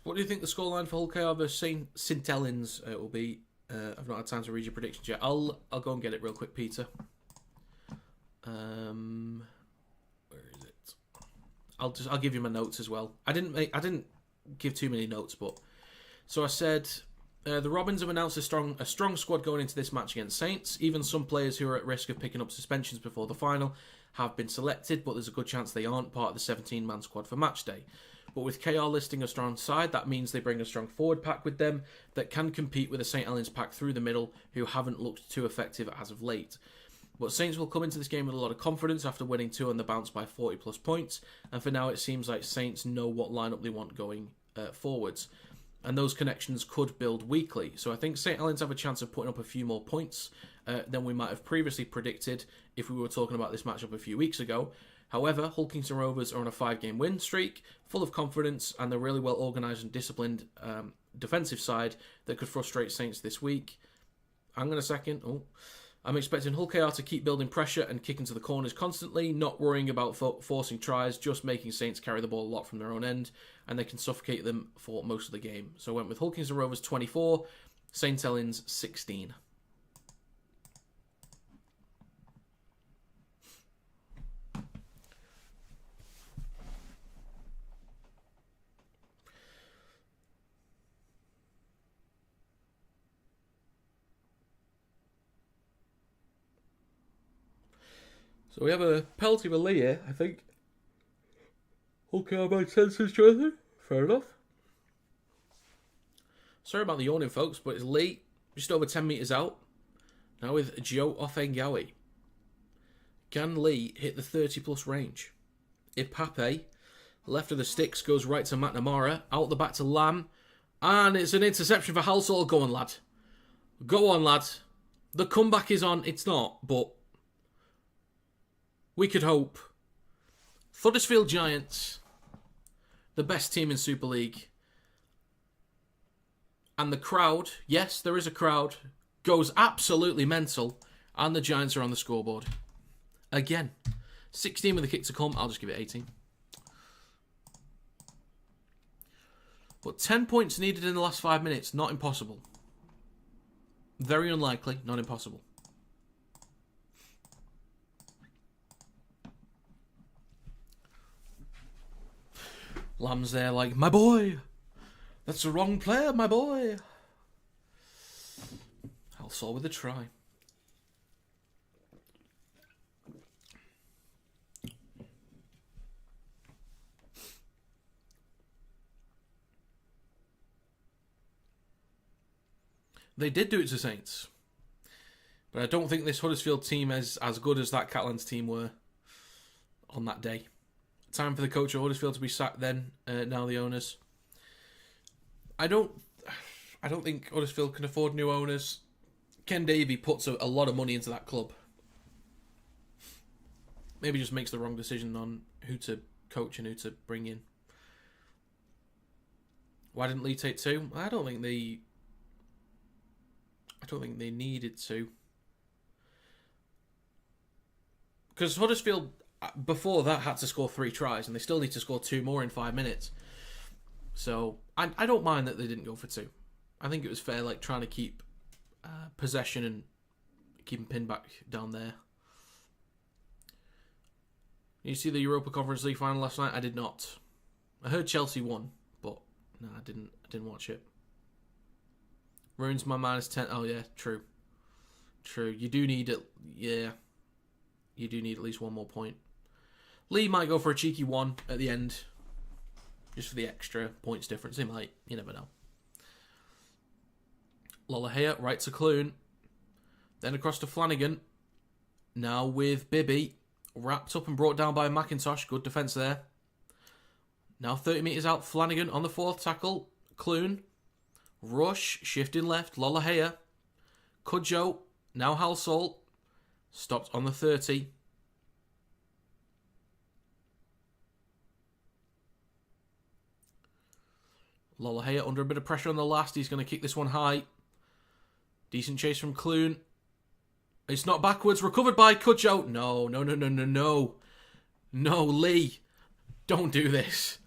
What do you think the scoreline for Hull KR versus St Helens will be? I've not had time to read your predictions yet. I'll go and get it real quick, Peter. Where is it? I'll give you my notes as well. I didn't give too many notes, but so I said the Robins have announced a strong squad going into this match against Saints. Even some players who are at risk of picking up suspensions before the final have been selected, but there's a good chance they aren't part of the 17-man squad for match day. But with KR listing a strong side, that means they bring a strong forward pack with them that can compete with the St Helens pack through the middle, who haven't looked too effective as of late. But Saints will come into this game with a lot of confidence after winning 2 on the bounce by 40-plus points, and for now it seems like Saints know what lineup they want going forwards. And those connections could build weekly. So I think St Helens have a chance of putting up a few more points than we might have previously predicted if we were talking about this matchup a few weeks ago. However, Hull Kingston Rovers are on a 5-game win streak, full of confidence, and they're really well organised and disciplined defensive side that could frustrate Saints this week. Hang on a second. I'm expecting Hull KR to keep building pressure and kicking to the corners constantly, not worrying about forcing tries, just making Saints carry the ball a lot from their own end, and they can suffocate them for most of the game. So I went with Hull Kings and Rovers 24, Saint Helens 16. So we have a penalty for Leigh here, I think. Okay, my senses, Jonathan. Fair enough. Sorry about the yawning, folks, but it's Leigh, just over 10 metres out. Now with Joe Offengawi. Can Leigh hit the 30-plus range? Ipape, left of the sticks, goes right to McNamara. Out the back to Lamb. And it's an interception for Halsall. Go on, lad. Go on, lad. The comeback is on. It's not, but we could hope. Huddersfield Giants, the best team in Super League. And the crowd, yes, there is a crowd, goes absolutely mental. And the Giants are on the scoreboard. Again. 16 with a kick to come. I'll just give it 18. But 10 points needed in the last 5 minutes. Not impossible. Very unlikely. Not impossible. Lamb's there like, my boy. That's the wrong player, my boy. Halsall with a try. They did do it to Saints. But I don't think this Huddersfield team is as good as that Catalans team were on that day. Time for the coach of Huddersfield to be sacked then, now the owners. I don't think Huddersfield can afford new owners. Ken Davey puts a lot of money into that club. Maybe just makes the wrong decision on who to coach and who to bring in. Why didn't Leigh take 2? I don't think they needed to. Because Huddersfield, before that, had to score 3 tries, and they still need to score 2 more in 5 minutes. So, I don't mind that they didn't go for 2. I think it was fair, like, trying to keep possession and keep them pinned back down there. You see the Europa Conference League final last night? I did not. I heard Chelsea won, but no, I didn't watch it. Ruins my -10. Oh, yeah, true. True. You do need it. Yeah. You do need at least 1 more point. Leigh might go for a cheeky 1 at the end. Just for the extra points difference. He might. You never know. Lollahea, right to Clune. Then across to Flanagan. Now with Bibby. Wrapped up and brought down by McIntosh. Good defence there. Now 30 metres out. Flanagan on the 4th tackle. Clune. Rush. Shifting left. Lollahea. Cudjoe. Now Halsall. Stopped on the 30. Lollahea under a bit of pressure on the last. He's going to kick this one high. Decent chase from Clune. It's not backwards. Recovered by Cudjoe. No. No, Leigh. Don't do this.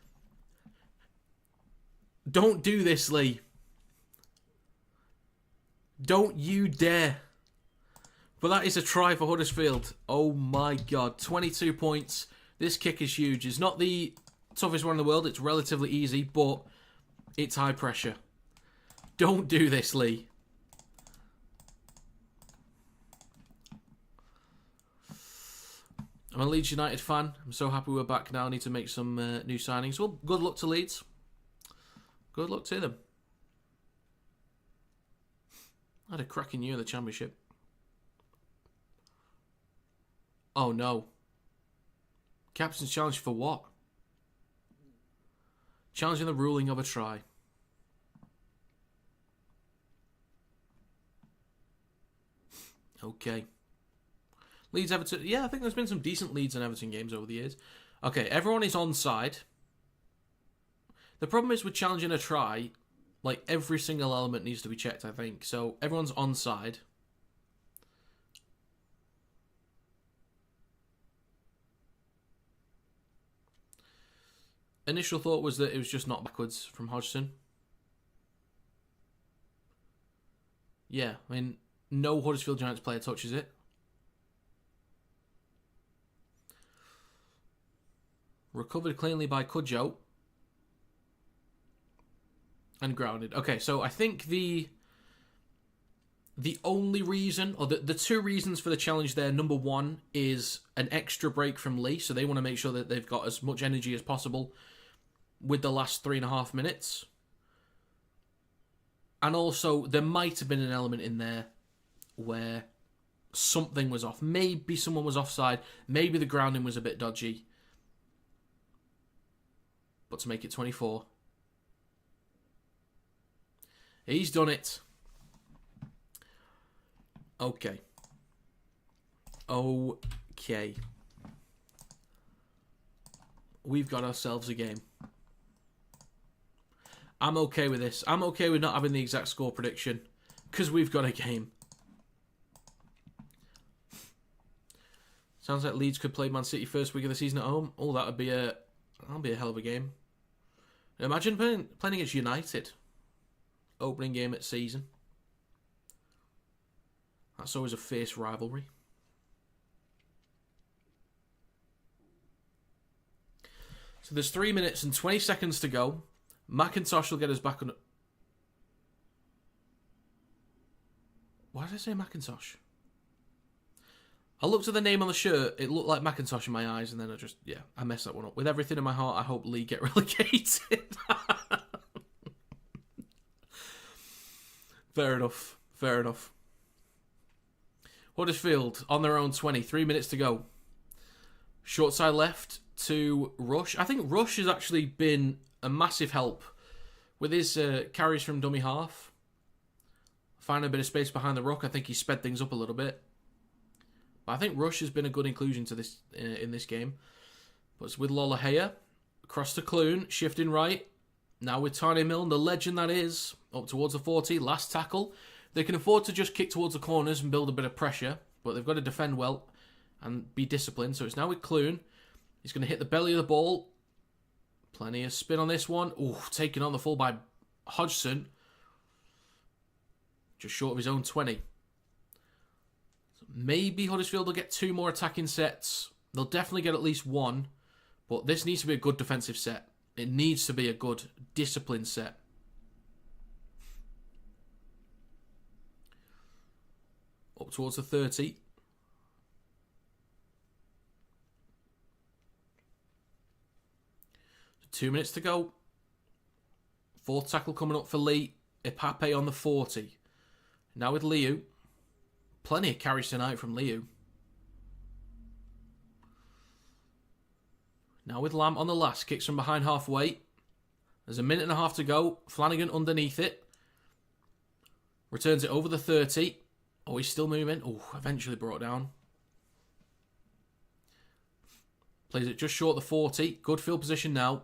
Don't do this, Leigh. Don't you dare. But that is a try for Huddersfield. Oh my God. 22 points. This kick is huge. It's not the toughest one in the world. It's relatively easy, but it's high pressure. Don't do this, Leigh. I'm a Leeds United fan. I'm so happy we're back now. I need to make some new signings. Well, good luck to Leeds. Good luck to them. I had a cracking year in the Championship. Oh no. Captain's challenge for what? Challenging the ruling of a try. Okay. Leeds Everton. Yeah, I think there's been some decent Leeds and Everton games over the years. Okay, everyone is onside. The problem is with challenging a try, Like, every single element needs to be checked, I think. So, everyone's onside. Initial thought was that it was just not backwards from Hodgson. Yeah, I mean, no Huddersfield Giants player touches it. Recovered cleanly by Cudjoe. And grounded. Okay, so I think the only reason, or the two reasons for the challenge there, number one is an extra break from Leigh, so they want to make sure that they've got as much energy as possible with the last 3.5 minutes. And also, there might have been an element in there where something was off. Maybe someone was offside. Maybe the grounding was a bit dodgy. But to make it 24. He's done it. Okay. We've got ourselves a game. I'm okay with this. I'm okay with not having the exact score prediction because we've got a game. Sounds like Leeds could play Man City first week of the season at home. Oh, that'll be a hell of a game. Imagine playing against United. Opening game at season. That's always a fierce rivalry. So there's 3 minutes and 20 seconds to go. McIntosh will get us back on... Why did I say McIntosh? I looked at the name on the shirt. It looked like McIntosh in my eyes, and then I messed that one up. With everything in my heart, I hope Leigh get relegated. Fair enough. Huddersfield on their own 20. 3 minutes to go. Short side left to Rush. I think Rush has actually been a massive help with his carries from dummy half. Finding a bit of space behind the ruck. I think he sped things up a little bit. But I think Rush has been a good inclusion to this in this game. But it's with Lollahea. Across to Clune. Shifting right. Now with Tiny Milne, the legend that is. Up towards the 40. Last tackle. They can afford to just kick towards the corners and build a bit of pressure. But they've got to defend well and be disciplined. So it's now with Clune. He's going to hit the belly of the ball. Plenty of spin on this one. Ooh, taken on the full by Hodgson. Just short of his own 20. So maybe Huddersfield will get 2 more attacking sets. They'll definitely get at least 1. But this needs to be a good defensive set. It needs to be a good disciplined set. Up towards the 30. So 2 minutes to go. Fourth tackle coming up for Leigh. Ipape on the 40. Now with Liu. Plenty of carries tonight from Liu. Now with Lamb on the last. Kicks from behind halfway. There's a minute and a half to go. Flanagan underneath it. Returns it over the 30. Oh, he's still moving. Oh, eventually brought down. Plays it just short of the 40. Good field position now.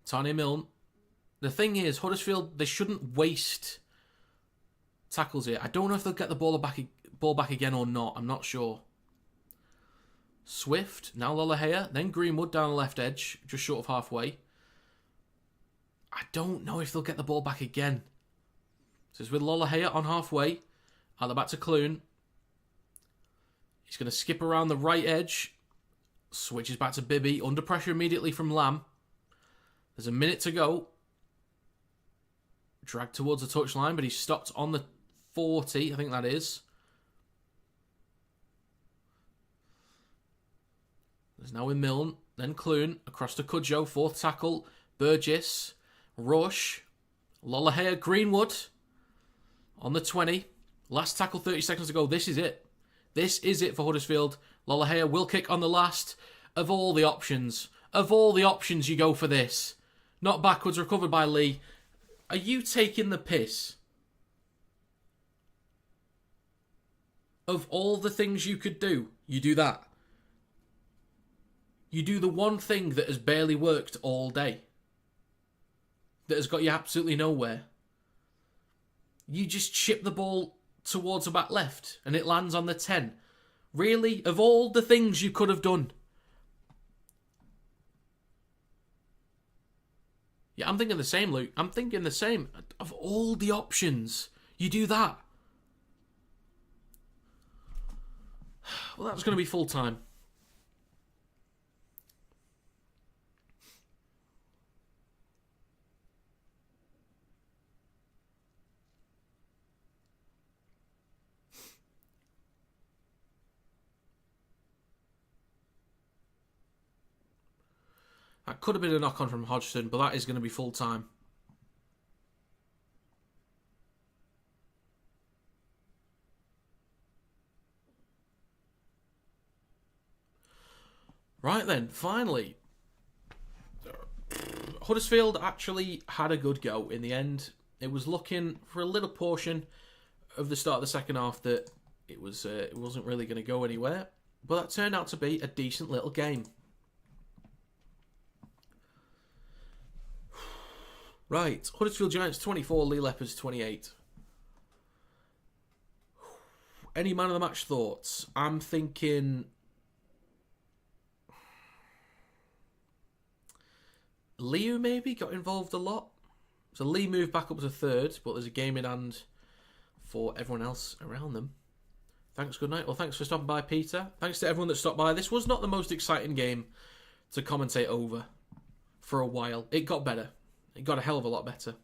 Tiny Milne. The thing is, Huddersfield, they shouldn't waste tackles here. I don't know if they'll get the ball back again or not. I'm not sure. Swift. Now Lollahea. Then Greenwood down the left edge. Just short of halfway. I don't know if they'll get the ball back again. So it's with Lollahea on halfway. At the back to Clune. He's going to skip around the right edge. Switches back to Bibby. Under pressure immediately from Lamb. There's a minute to go. Dragged towards the touchline, but he's stopped on the 40, I think that is. There's now with Milne. Then Clune. Across to Cudjoe. Fourth tackle. Burgess. Rush. Lollahea. Greenwood. On the 20. Last tackle, 30 seconds to go. This is it. This is it for Huddersfield. Lollahea will kick on the last. Of all the options. Of all the options, you go for this. Not backwards, recovered by Leigh. Are you taking the piss? Of all the things you could do, you do that. You do the one thing that has barely worked all day. That has got you absolutely nowhere. You just chip the ball towards the back left and it lands on the 10. Really? Of all the things you could have done? Yeah, I'm thinking the same, Luke. I'm thinking the same. Of all the options, you do that. Well, that's going to be full time. That could have been a knock-on from Hodgson, but that is going to be full-time. Right then, finally. Huddersfield actually had a good go in the end. It was looking for a little portion of the start of the second half that it wasn't really going to go anywhere. But that turned out to be a decent little game. Right, Huddersfield Giants 24, Leigh Leopards 28. Any man of the match thoughts? I'm thinking Liu maybe got involved a lot. So Lee moved back up to third, but there's a game in hand for everyone else around them. Thanks, good night. Well, thanks for stopping by, Peter. Thanks to everyone that stopped by. This was not the most exciting game to commentate over for a while. It got better. It got a hell of a lot better.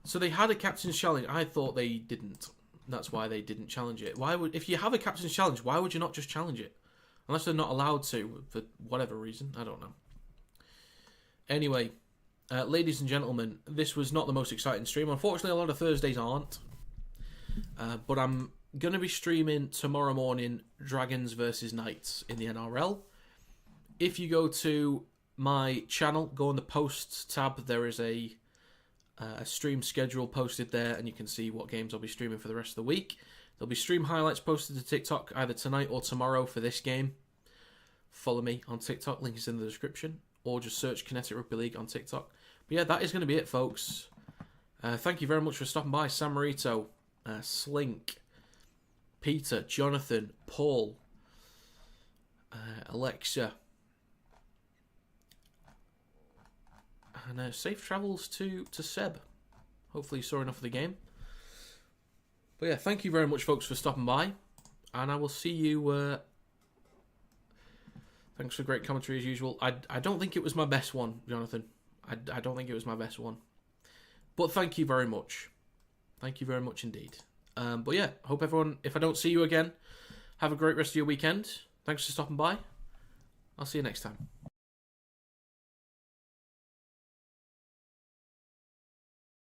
So they had a captain's challenge. I thought they didn't. That's why they didn't challenge it. If you have a captain's challenge, why would you not just challenge it? Unless they're not allowed to, for whatever reason. I don't know. Anyway, ladies and gentlemen, this was not the most exciting stream. Unfortunately, a lot of Thursdays aren't. But I'm going to be streaming tomorrow morning Dragons versus Knights in the NRL. If you go to my channel, go on the posts tab, there is a stream schedule posted there, and you can see what games I'll be streaming for the rest of the week. There'll be stream highlights posted to TikTok either tonight or tomorrow for this game. Follow me on TikTok, link is in the description, or just search Kinetic Rugby League on TikTok. But yeah, that is going to be it, folks. Thank you very much for stopping by. Sam Marito, Slink, Peter, Jonathan, Paul, Alexa, and safe travels to Seb. Hopefully you saw enough of the game. But yeah, thank you very much, folks, for stopping by. And I will see you... Thanks for great commentary as usual. I don't think it was my best one, Jonathan. I don't think it was my best one. But thank you very much. Thank you very much indeed. But yeah, hope everyone, if I don't see you again, have a great rest of your weekend. Thanks for stopping by. I'll see you next time.